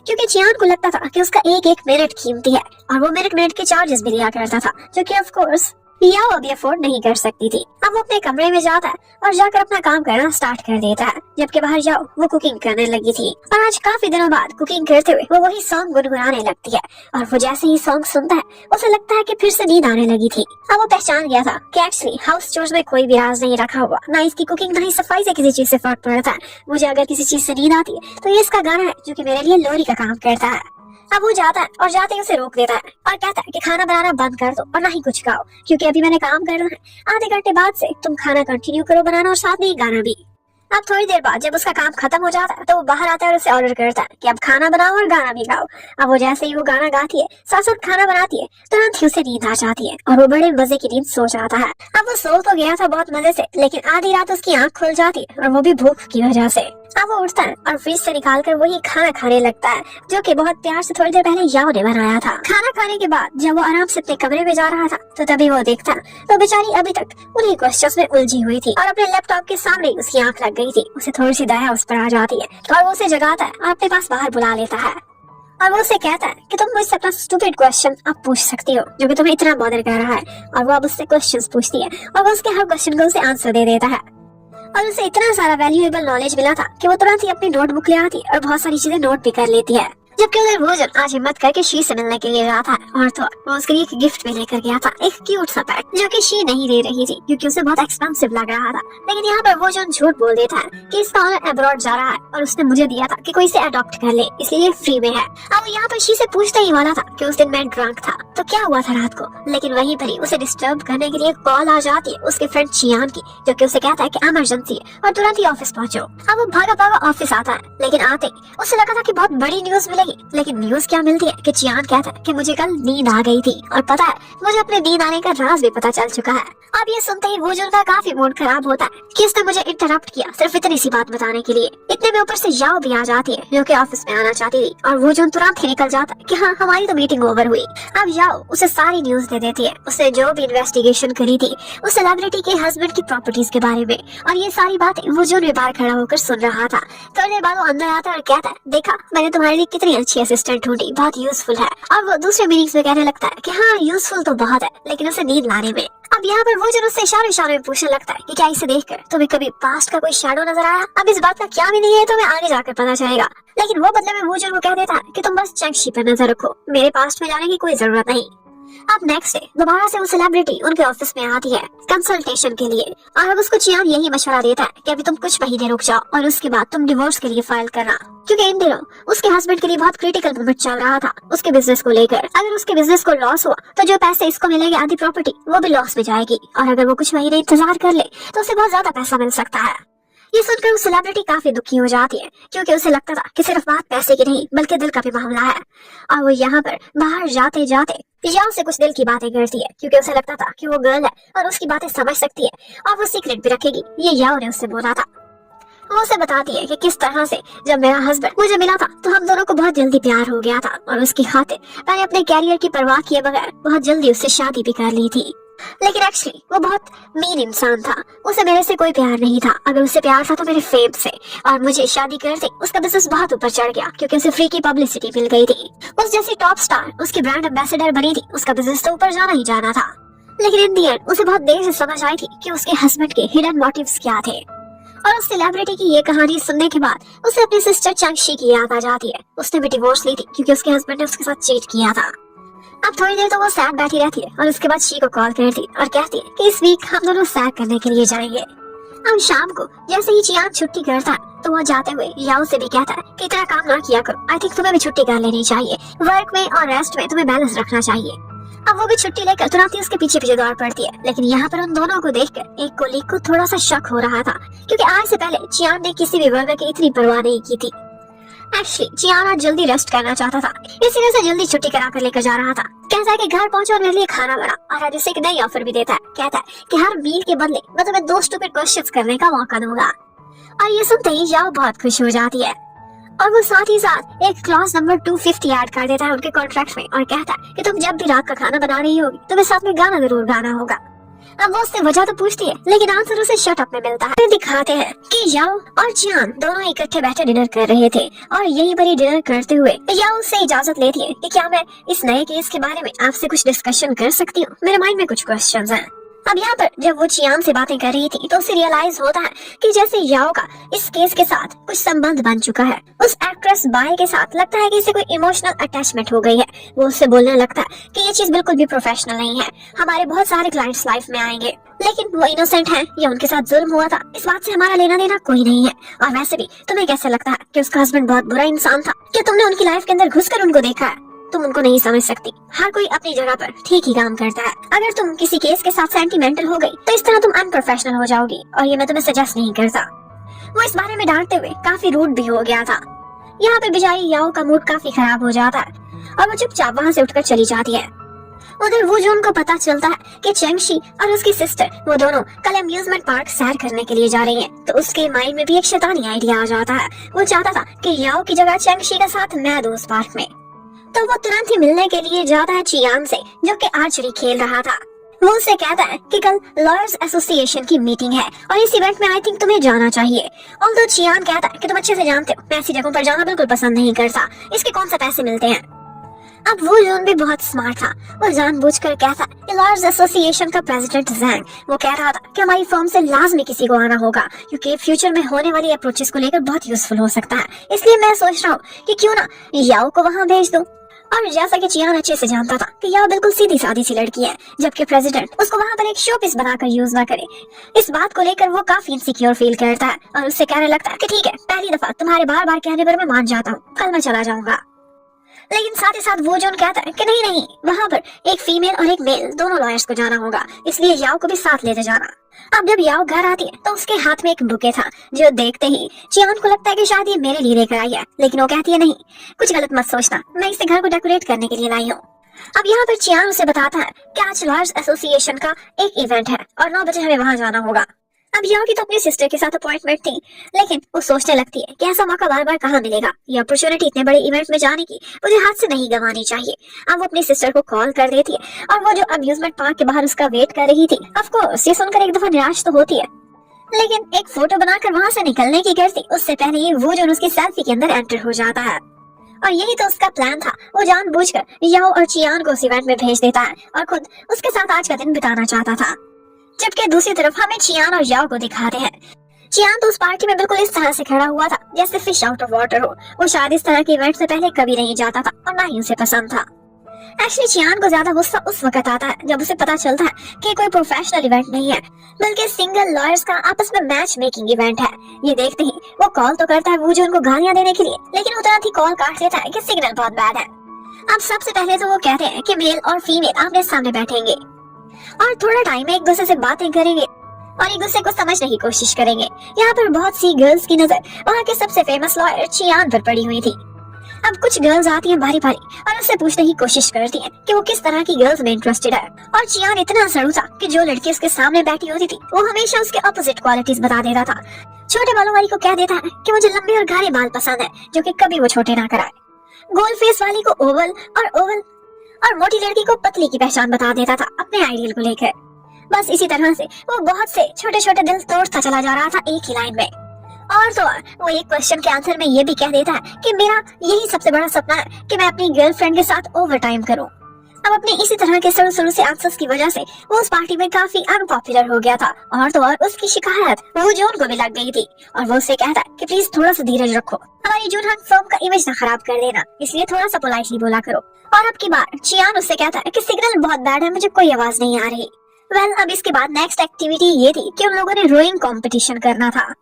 क्योंकि चियान को लगता था कि उसका एक एक मिनट कीमती है और वो मिनट के चार्जेस भी लिया करता था जो कि ऑफ कोर्स या वो अभी अफोर्ड नहीं कर सकती थी। अब वो अपने कमरे में जाता है और जाकर अपना काम करना स्टार्ट कर देता है, जबकि बाहर जाओ वो कुकिंग करने लगी थी। और आज काफी दिनों बाद कुकिंग करते हुए वो वही सॉन्ग गुनगुनाने लगती है और वो जैसे ही सॉन्ग सुनता है उसे लगता है कि फिर से नींद आने लगी थी। अब वो पहचान गया था कि एक्चुअली हाउस चोर्स में कोई भी राज नहीं रखा हुआ, ना इसकी कुकिंग ना ही सफाई से किसी चीज से फर्क पड़ता है। मुझे अगर किसी चीज से नींद आती है तो ये इसका गाना है जो कि मेरे लिए लोरी का काम करता है। अब वो जाता है और जाते ही उसे रोक देता है और कहता है कि खाना बनाना बंद कर दो और ना ही कुछ खाओ, क्योंकि अभी मैंने काम करना है। आधे घंटे बाद से तुम खाना कंटिन्यू करो बनाना और साथ में ही गाना भी। अब थोड़ी देर बाद जब उसका काम खत्म हो जाता है तो वो बाहर आता है और उसे ऑर्डर करता है कि अब खाना बनाओ और गाना भी गाओ। अब वो जैसे ही वो गाना गाती है साथ साथ खाना बनाती है तुरंत ही उसे नींद आ जाती है और वो बड़े मजे की नींद सो जाता है। अब वो सो तो गया था बहुत मजे से, लेकिन आधी रात उसकी आंख खुल जाती है और वो भी भूख की वजह से। अब वो उठता है और फ्रिज से निकालकर वही खाना खाने लगता है जो कि बहुत प्यार से थोड़ी देर पहले याओ ने बनाया था। खाना खाने के बाद जब वो आराम से अपने कमरे में जा रहा था तो तभी वो देखता तो बेचारी अभी तक उन्हीं क्वेश्चंस में उलझी हुई थी और अपने लैपटॉप के सामने उसकी आंख लग गई थी। उसे थोड़ी सी दया उस पर आ जाती है और वो उसे जगाता है और अपने पास बाहर बुला लेता है और वो उसे कहता है कि तुम मुझसे अपना स्टूपिड क्वेश्चन अब पूछ सकती हो जो कि तुम्हें इतना बॉदर कर रहा है। और वो अब उससे क्वेश्चंस पूछती है और वो उसके हर क्वेश्चन को उसे आंसर दे देता है और उसे इतना सारा वैल्यूएबल नॉलेज मिला था कि वो तुरंत ही अपनी नोटबुक ले आती और बहुत सारी चीजें नोट भी कर लेती है। जबकि उधर भोजन आज हिम्मत करके शी से मिलने के लिए गया था और तो वो उसके लिए एक गिफ्ट भी लेकर गया था, एक क्यूट सा पेट जो कि शी नहीं ले रही थी क्योंकि उसे बहुत एक्सपेंसिव लग रहा था। लेकिन यहाँ पर भोजन झूठ बोल देता है कि इसका ऑनर अब्रॉड जा रहा है और उसने मुझे दिया था कि कोई इसे अडॉप्ट कर ले, इसलिए फ्री में है। अब यहाँ पर शी से पूछते ही वाला था कि उस दिन मैं ड्रंक था तो क्या हुआ था रात को, लेकिन वहीं पर ही उसे डिस्टर्ब करने के लिए कॉल आ जाती है उसके फ्रेंड चियान की, जो कि उसे कहता है कि इमरजेंसी है और तुरंत ही ऑफिस पहुंचो। अब वो भागा ऑफिस आता है, लेकिन आते उसे लगा था कि बहुत बड़ी न्यूज मिलेगी, लेकिन न्यूज क्या मिलती है कि चियान कहता है कि मुझे कल नींद आ गई थी और पता है मुझे अपने नींद आने का राज भी पता चल चुका है। अब ये सुनते ही वोजुन का काफी मूड खराब होता है कि इसने मुझे इंटरप्ट किया सिर्फ इतनी सी बात बताने के लिए। इतने में ऊपर से याओ भी आ जाती है जो कि ऑफिस में आना चाहती थी और वोजुन तुरंत ही निकल जाता है कि हाँ हमारी तो मीटिंग ओवर हुई। अब याओ उसे सारी न्यूज दे देती है, उसने जो भी इन्वेस्टिगेशन करी थी उस सेलिब्रिटी के हस्बैंड की प्रॉपर्टीज के बारे में, और ये सारी बातें वोजुन भी बाहर खड़ा होकर सुन रहा था। थोड़ी देर बाद वो अंदर आता है और कहता है देखा मैंने तुम्हारे लिए कितनी अच्छी असिस्टेंट ढूंढी, बहुत यूजफुल है। और वो दूसरे मीटिंग्स में कहने लगता है कि हाँ यूजफुल तो बहुत है लेकिन उसे नींद लाने में। अब यहाँ पर वो जरूर से इशारे में पूछने लगता है कि क्या इसे देखकर तुम्हें कभी पास्ट का कोई शैडो नजर आया? अब इस बात का क्या भी नहीं है तो मैं आगे जाकर पता चलेगा, लेकिन वो बदले में वो जरूर कह देता है कि तुम बस चंगशी पर नजर रखो, मेरे पास्ट में जाने की कोई जरूरत नहीं। अब नेक्स्ट डे दोबारा से वो सेलिब्रिटी उनके ऑफिस में आती है कंसल्टेशन के लिए और अब उसको चियान यही मशवरा देता है कि अभी तुम कुछ महीने रुक जाओ और उसके बाद तुम डिवोर्स के लिए फाइल करना, क्योंकि इन दिनों उसके हस्बैंड के लिए बहुत क्रिटिकल मोमेंट चल रहा था उसके बिजनेस को लेकर। अगर उसके बिजनेस को लॉस हुआ तो जो पैसे इसको मिलेंगे आधी प्रॉपर्टी वो भी लॉस में जाएगी, और अगर वो कुछ महीने इंतजार कर ले तो उसे बहुत ज्यादा पैसा मिल सकता है। ये सुनकर वो सेलिब्रिटी काफी दुखी हो जाती है क्योंकि उसे लगता था कि सिर्फ बात पैसे की नहीं बल्कि दिल का भी मामला है। और वो यहाँ पर बाहर जाते जाते याओ से कुछ दिल की बातें करती है क्योंकि उसे लगता था कि वो गर्ल है और उसकी बातें समझ सकती है और वो सीक्रेट भी रखेगी, ये याओ ने उससे बोला था। वो उसे बताती है कि किस तरह से जब मेरा हस्बैंड मुझे मिला था तो हम दोनों को बहुत जल्दी प्यार हो गया था और उसकी खातिर मैंने अपने कैरियर की परवाह किए बगैर बहुत जल्दी उससे शादी भी कर ली थी। लेकिन एक्चुअली वो बहुत मीन इंसान था, उसे मेरे से कोई प्यार नहीं था। अगर उसे प्यार था तो मेरे फेम से, और मुझे शादी करते उसका बिजनेस बहुत ऊपर चढ़ गया क्योंकि उसे फ्री की पब्लिसिटी मिल गई थी। उस जैसी टॉप स्टार उसकी ब्रांड एम्बेसडर बनी थी, उसका बिजनेस तो ऊपर जाना ही जाना था। लेकिन इन दी एंड उसे बहुत देर से समझ आई थी कि उसके हस्बैंड के हिडन मोटिव्स क्या थे। और उस सेलिब्रिटी की ये कहानी सुनने के बाद उसे अपनी सिस्टर चंगशी की याद आ जाती है। उसने भी डिवोर्स ली थी क्योंकि उसके हस्बैंड ने उसके साथ चीट किया था। अब थोड़ी देर तो वो सैर बैठी रहती है और उसके बाद शी को कॉल करती और कहती है कि इस वीक हम दोनों सैर करने के लिए जाएंगे। अब शाम को जैसे ही चियान छुट्टी करता है तो वह जाते हुए याओ से भी कहता है कि इतना काम ना किया करो, आई थिंक तुम्हें भी छुट्टी कर लेनी चाहिए, वर्क में और रेस्ट में तुम्हें बैलेंस रखना चाहिए। अब वो भी छुट्टी लेकर तुरंत ही उसके पीछे पीछे दौड़ पड़ती है, लेकिन यहाँ पर उन दोनों को देखकर एक कोलीग को थोड़ा सा शक हो रहा था क्योंकि आज से पहले चियान ने किसी भी वर्कर की इतनी परवाह नहीं की थी। एक्चुअली चियान आज जल्दी रेस्ट करना चाहता था, इसीलिए से जल्दी छुट्टी करा कर लेकर जा रहा था। कहता है कि घर पहुंचा और मेरे लिए खाना बना और आज उसे एक नई ऑफर भी देता है। कहता है कि हर मील के बदले मैं तुम्हें 2 स्टूपिड क्वेश्चंस करने का मौका दूंगा। और ये सुनते ही याओ बहुत खुश हो जाती है और वो साथ ही साथ एक क्लॉज नंबर 250 ऐड कर देता है उनके कॉन्ट्रैक्ट में और कहता है कि तुम जब भी रात का खाना बना रही होगी तुम्हें साथ में गाना जरूर गाना होगा। अब वो उससे वजह तो पूछती है लेकिन आंसर उसे शट अप में मिलता है। दिखाते हैं कि याओ और चियान दोनों इकट्ठे बैठे डिनर कर रहे थे और यही पर डिनर करते हुए याओ से इजाजत लेती है कि क्या मैं इस नए केस के बारे में आपसे कुछ डिस्कशन कर सकती हूँ, मेरे माइंड में कुछ क्वेश्चंस हैं। अब यहाँ पर जब वो चियान से बातें कर रही थी तो उसे रियलाइज होता है कि जैसे याओ का इस केस के साथ कुछ संबंध बन चुका है। उस एक्ट्रेस बाय के साथ लगता है कि इसे कोई इमोशनल अटैचमेंट हो गई है। वो उससे बोलने लगता है कि ये चीज बिल्कुल भी प्रोफेशनल नहीं है, हमारे बहुत सारे क्लाइंट्स लाइफ में आएंगे लेकिन वो इनोसेंट है या उनके साथ जुल्म हुआ था इस बात से हमारा लेना देना कोई नहीं है। और वैसे भी तुम्हें कैसे लगता है कि उसका हस्बैंड बहुत बुरा इंसान था? क्या तुमने उनकी लाइफ के अंदर घुसकर उनको देखा है? तुम उनको नहीं समझ सकती। हर कोई अपनी जगह पर ठीक ही काम करता है। अगर तुम किसी केस के साथ सेंटिमेंटल हो गई तो इस तरह तुम अनप्रोफेशनल हो जाओगी और ये मैं तुम्हें सजेस्ट नहीं करता। वो इस बारे में डांटते हुए काफी रूड भी हो गया था। यहाँ पे बेचारी याओ का मूड काफी खराब हो जाता है और वो चुपचाप वहाँ से उठकर चली जाती है। उधर वो जून को पता चलता है कि चेंगशी और उसकी सिस्टर वो दोनों कल अम्यूजमेंट पार्क सैर करने के लिए जा रही हैं। तो उसके माइंड में भी एक शैतानी आइडिया आ जाता है। वो चाहता था कि याओ की जगह चेंगशी का साथ मैं दूं उस पार्क में। तो वो तुरंत ही मिलने के लिए जाता है चियान से जो कि आर्चरी खेल रहा था। वो उससे कहता है कि कल लॉयर्स एसोसिएशन की मीटिंग है और इस इवेंट में आई थिंक तुम्हें जाना चाहिए। ऑल्दो चियान कहता है कि तुम अच्छे से जानते हो मैं ऐसी जगहों पर जाना बिल्कुल पसंद नहीं करता, इसके कौन सा पैसे मिलते हैं। अब वो जून भी बहुत स्मार्ट था। वो जानबूझकर कहता कि लॉयर्स एसोसिएशन का प्रेसिडेंट जैंग वो कह रहा था कि हमारी फर्म से लाजमी किसी को आना होगा क्योंकि फ्यूचर में होने वाली अप्रोचेस को लेकर बहुत यूजफुल हो सकता है। इसलिए मैं सोच रहा हूँ कि क्यों ना याओ को वहाँ भेज दूं। और जैसा कि चियान अच्छे से जानता था कि याओ बिल्कुल सीधी सादी सी लड़की है, जबकि प्रेसिडेंट उसको वहाँ पर एक शो पीस बनाकर यूज ना करे। इस बात को लेकर वो काफी इनसिक्योर फील करता है और उससे कहने लगता है कि ठीक है, पहली दफा तुम्हारे बार बार कहने पर मैं मान जाता हूँ, कल मैं चला जाऊंगा। लेकिन साथ ही साथ वो जून कहता है कि नहीं, वहाँ पर एक फीमेल और एक मेल दोनों लॉयर्स को जाना होगा, इसलिए याओ को भी साथ लेते जाना। अब जब याओ घर आती है तो उसके हाथ में एक बुके था जो देखते ही चियान को लगता है कि शायद ये मेरे लिए लेकर आई है, लेकिन वो कहती है नहीं, कुछ गलत मत सोचना, मैं इसे घर को डेकोरेट करने के लिए लाई हूँ। अब यहाँ पर चियान उसे बताता है कि आज लॉयर्स एसोसिएशन का एक इवेंट है और 9 बजे हमें वहाँ जाना होगा। अब याओ की तो अपनी सिस्टर के साथ अपॉइंटमेंट थी, लेकिन वो सोचने लगती है कि ऐसा मौका बार बार कहाँ मिलेगा, ये अपॉर्चुनिटी इतने बड़े इवेंट में जाने की मुझे हाथ से नहीं गंवानी चाहिए। अब वो अपनी सिस्टर को कॉल कर देती है और वो जो अम्यूजमेंट पार्क के बाहर उसका वेट कर रही थी, ऑफ कोर्स ये सुनकर एक दफा निराश तो होती है, लेकिन एक फोटो बनाकर वहाँ से निकलने की करती उससे पहले ही वो जो उसकी सेल्फी के अंदर एंटर हो जाता है। और यही तो उसका प्लान था। वो जानबूझकर याओ और चियान को उस इवेंट में भेज देता है और खुद उसके साथ आज का दिन बिताना चाहता था। जबकि दूसरी तरफ हमें चियान और याओ को दिखाते हैं। चियान तो उस पार्टी में बिल्कुल इस तरह से खड़ा हुआ था जैसे फिश आउट ऑफ वाटर हो। वो शायद इस तरह के इवेंट से पहले कभी नहीं जाता था और ना ही उसे पसंद था। एक्चुअली चियान को ज्यादा गुस्सा उस वक्त आता है जब उसे पता चलता है कि कोई प्रोफेशनल इवेंट नहीं है, बल्कि सिंगल लॉयर्स का आपस में मैच मेकिंग इवेंट है। ये देखते ही वो कॉल तो करता है वो जो उनको गालियां देने के लिए, लेकिन वो तुरंत ही कॉल काट देता है कि सिग्नल बहुत बैड है। अब सबसे पहले तो वो कहते हैं कि मेल और फीमेल आमने सामने बैठेंगे और थोड़ा टाइम एक दूसरे से बातें करेंगे और एक दूसरे को समझने की कोशिश करेंगे। यहाँ पर बहुत सी गर्ल्स की नजर वहाँ के सबसे फेमस लॉयर चियान पर पड़ी हुई थी। अब कुछ गर्ल्स आती हैं बारी बारी और उससे पूछने की कोशिश करती हैं कि वो किस तरह की गर्ल्स में इंटरेस्टेड है। और चियान इतना सड़ू था कि जो लड़की उसके सामने बैठी होती थी वो हमेशा उसके ऑपोजिट क्वालिटीज बता देता था। छोटे बालों वाली को कह देता है कि मुझे लंबे और गाढ़े बाल पसंद है, जो कि कभी वो छोटे ना कराए। गोल फेस वाली को ओवल और मोटी लड़की को पतली की पहचान बता देता था अपने आइडियल को लेकर। बस इसी तरह से वो बहुत से छोटे छोटे दिल तोड़ता चला जा रहा था एक ही लाइन में। और तो और वो एक क्वेश्चन के आंसर में ये भी कह देता है कि मेरा यही सबसे बड़ा सपना है कि मैं अपनी गर्लफ्रेंड के साथ ओवर टाइम करूं। अब अपने इसी तरह के शुरू से आंसर्स की वजह से वो उस पार्टी में काफी अनपॉपुलर हो गया था और तो और उसकी शिकायत वो जून को भी लग गई थी और वो उससे कहता है कि प्लीज थोड़ा सा धीरज रखो, हमारी जून हंग फर्म का इमेज ना खराब कर देना, इसलिए थोड़ा सा पोलाइटली बोला करो। और अब की बार चियान उससे कहता है कि सिग्नल बहुत बैड है, मुझे कोई आवाज नहीं आ रही। अब इसके बाद नेक्स्ट एक्टिविटी ये थी कि उन लोगों ने रोइंग कंपटीशन करना था।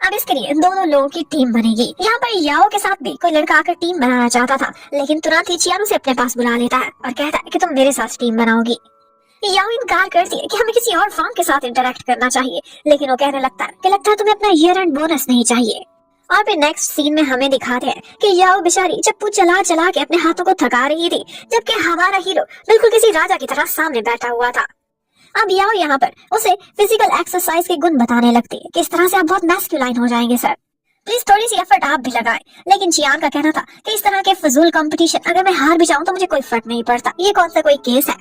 अब इसके लिए दो लोगों की टीम बनेगी। यहाँ पर याओ के साथ भी कोई लड़का आकर टीम बनाना चाहता था, लेकिन तुरंत ही चियान उसे अपने पास बुला लेता है और कहता है कि तुम मेरे साथ टीम बनाओगी। याओ इनकार करती है कि हमें किसी और फर्म के साथ इंटरेक्ट करना चाहिए, लेकिन वो कहने लगता है तुम्हें अपना ईयर एंड बोनस नहीं चाहिए। और फिर नेक्स्ट सीन में हमें दिखाते हैं कि याओ बेचारी चप्पू चला चला के अपने हाथों को थका रही थी, जबकि हमारा हीरो बिल्कुल किसी राजा की तरह सामने बैठा हुआ था। अब याओ यहाँ पर उसे फिजिकल एक्सरसाइज के गुण बताने लगती है कि इस तरह से आप बहुत मैस्कुलाइन हो जाएंगे सर, प्लीज थोड़ी सी एफर्ट आप भी लगाएं। लेकिन चियान का कहना था कि इस तरह के फजूल कंपटीशन अगर मैं हार भी जाऊं तो मुझे कोई फर्क नहीं पड़ता, ये कौन सा कोई केस है।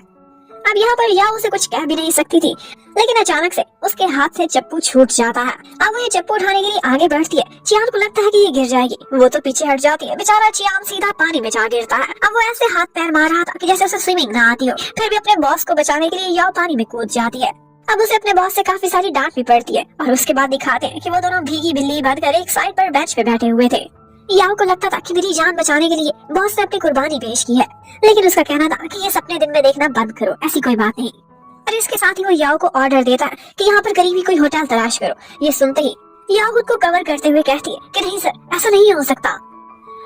अब यहाँ पर याओ उसे कुछ कह भी नहीं सकती थी, लेकिन अचानक से उसके हाथ से चप्पू छूट जाता है। अब वो ये चप्पू उठाने के लिए आगे बढ़ती है, चियान को लगता है कि ये गिर जाएगी, वो तो पीछे हट जाती है। बेचारा चियान सीधा पानी में जा गिरता है। अब वो ऐसे हाथ पैर मार रहा था कि जैसे उसे स्विमिंग ना आती हो, फिर भी अपने बॉस को बचाने के लिए याओ पानी में कूद जाती है। अब उसे अपने बॉस से काफी सारी डांट भी पड़ती है और उसके बाद दिखाते हैं कि वो दोनों भीगी बिल्ली बनकर एक साइड पर बेंच पे बैठे हुए थे। याओ को लगता था कि मेरी जान बचाने के लिए बॉस ने अपनी कुर्बानी पेश की है, लेकिन उसका कहना था कि ये सपने दिन में देखना बंद करो, ऐसी कोई बात नहीं। और इसके साथ ही वो याओ को ऑर्डर देता है कि यहाँ पर करीब ही कोई होटल तलाश करो। ये सुनते ही याओ खुद को कवर करते हुए कहती है कि नहीं सर, ऐसा नहीं हो सकता।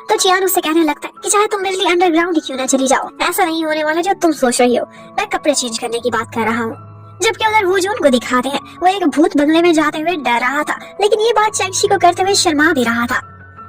तो चियान उससे कहने लगता है कि चाहे तुम मेरे लिए अंडरग्राउंड ही क्यों न चली जाओ, ऐसा नहीं होने वाला जो तुम सोच रही हो, मैं कपड़े चेंज करने की बात कर रहा हूँ। जबकि उधर वो जून को दिखाते हैं, वो एक भूत बंगले में जाते हुए डर रहा था, लेकिन ये बात चैंगशी को करते हुए शर्मा भी रहा था।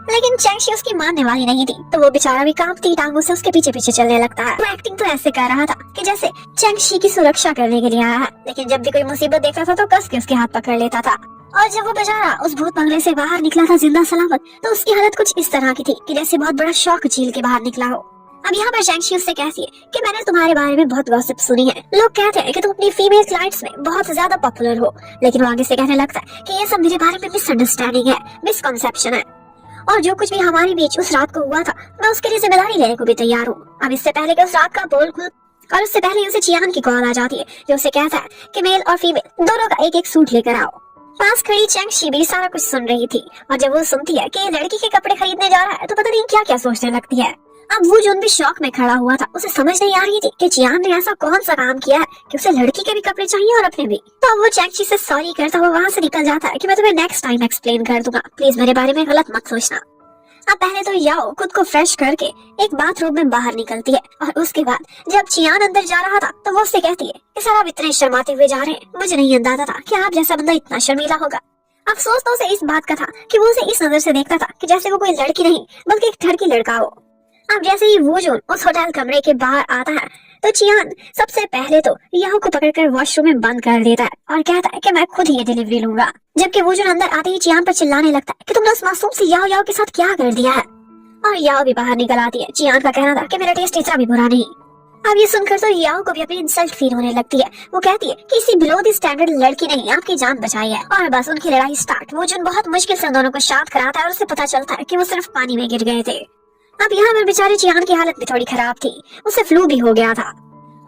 लेकिन चैंगशी उसकी मानने वाली नहीं थी, तो वो बेचारा भी कांपती टांगों से उसके पीछे पीछे चलने लगता है। वो एक्टिंग तो ऐसे कर रहा था कि जैसे चैंगशी की सुरक्षा करने के लिए आया है, लेकिन जब भी कोई मुसीबत देखता था तो कस के उसके हाथ पकड़ लेता था। और जब वो बेचारा उस भूत बंगले से बाहर निकला था जिंदा सलामत, तो उसकी हालत कुछ इस तरह की थी कि जैसे बहुत बड़ा शौक झील के बाहर निकला हो। अब यहाँ पर चैंगशी उससे कहती है कि मैंने तुम्हारे बारे में बहुत गॉसिप सुनी है, लोग कहते हैं कि तुम अपनी फीमेल क्लाइंट्स में बहुत ज्यादा पॉपुलर हो, लेकिन वो आगे से कहने लगता है कि ये सब मेरे बारे में मिसअंडरस्टैंडिंग है, मिसकॉन्सेप्शन है, और जो कुछ भी हमारे बीच उस रात को हुआ था मैं उसके लिए जिम्मेदारी लेने को भी तैयार हूँ। अब इससे पहले कि उस रात का बोल खुल और उससे पहले उसे चियान की कॉल आ जाती है, जो उसे कहता है कि मेल और फीमेल दोनों का एक एक सूट लेकर आओ। पास खड़ी चैंगशी भी सारा कुछ सुन रही थी, और जब वो सुनती है कि ये लड़की के कपड़े खरीदने जा रहा है तो पता नहीं क्या क्या सोचने लगती है। अब वो जोन भी शौक में खड़ा हुआ था, उसे समझ नहीं आ रही थी कि चियान ने ऐसा कौन सा काम किया है कि उसे लड़की के भी कपड़े चाहिए और अपने भी। तो अब वो चैंगशी से सॉरी करता हुआ वहाँ से निकल जाता है कि मैं तुम्हें नेक्स्ट टाइम एक्सप्लेन कर दूंगा, प्लीज मेरे बारे में गलत मत सोचना। अब पहले तो याओ खुद को फ्रेश करके एक बाथरूम में बाहर निकलती है, और उसके बाद जब चियान अंदर जा रहा था तो वो उससे कहती है कि सर आप इतने शर्माते हुए जा रहे हैं, मुझे नहीं अंदाजा था कि आप जैसा बंदा इतना शर्मीला होगा। अफसोस तो उसे इस बात का था कि वो उसे इस नजर से देखता था कि जैसे वो कोई लड़की नहीं बल्कि एक ठड़की लड़का हो। अब जैसे ही वो जो उस होटल कमरे के बाहर आता है तो चियान सबसे पहले तो याओ को पकड़कर वॉशरूम में बंद कर देता है और कहता है कि मैं खुद ही ये डिलीवरी लूंगा। जबकि वो जो अंदर आते ही चियान पर चिल्लाने लगता है कि तुमने उस मासूम सी याओ के साथ क्या कर दिया है। और याओ भी बाहर निकल आती है। चियान का कहना था कि मेरा टेस्ट इतना भी बुरा नहीं। अब ये सुनकर तो याओ को भी अपनी इंसल्ट फील होने लगती है। वो कहती है कि इसी बिलो द स्टैंडर्ड लड़की ने आपकी जान बचाई है। और बस उनकी लड़ाई स्टार्ट। वो जो बहुत मुश्किल से दोनों को शांत कराता है और उसे पता चलता है कि वो सिर्फ पानी में गिर गए थे। अब यहाँ पर बेचारे चियान की हालत भी थोड़ी खराब थी, उसे फ्लू भी हो गया था।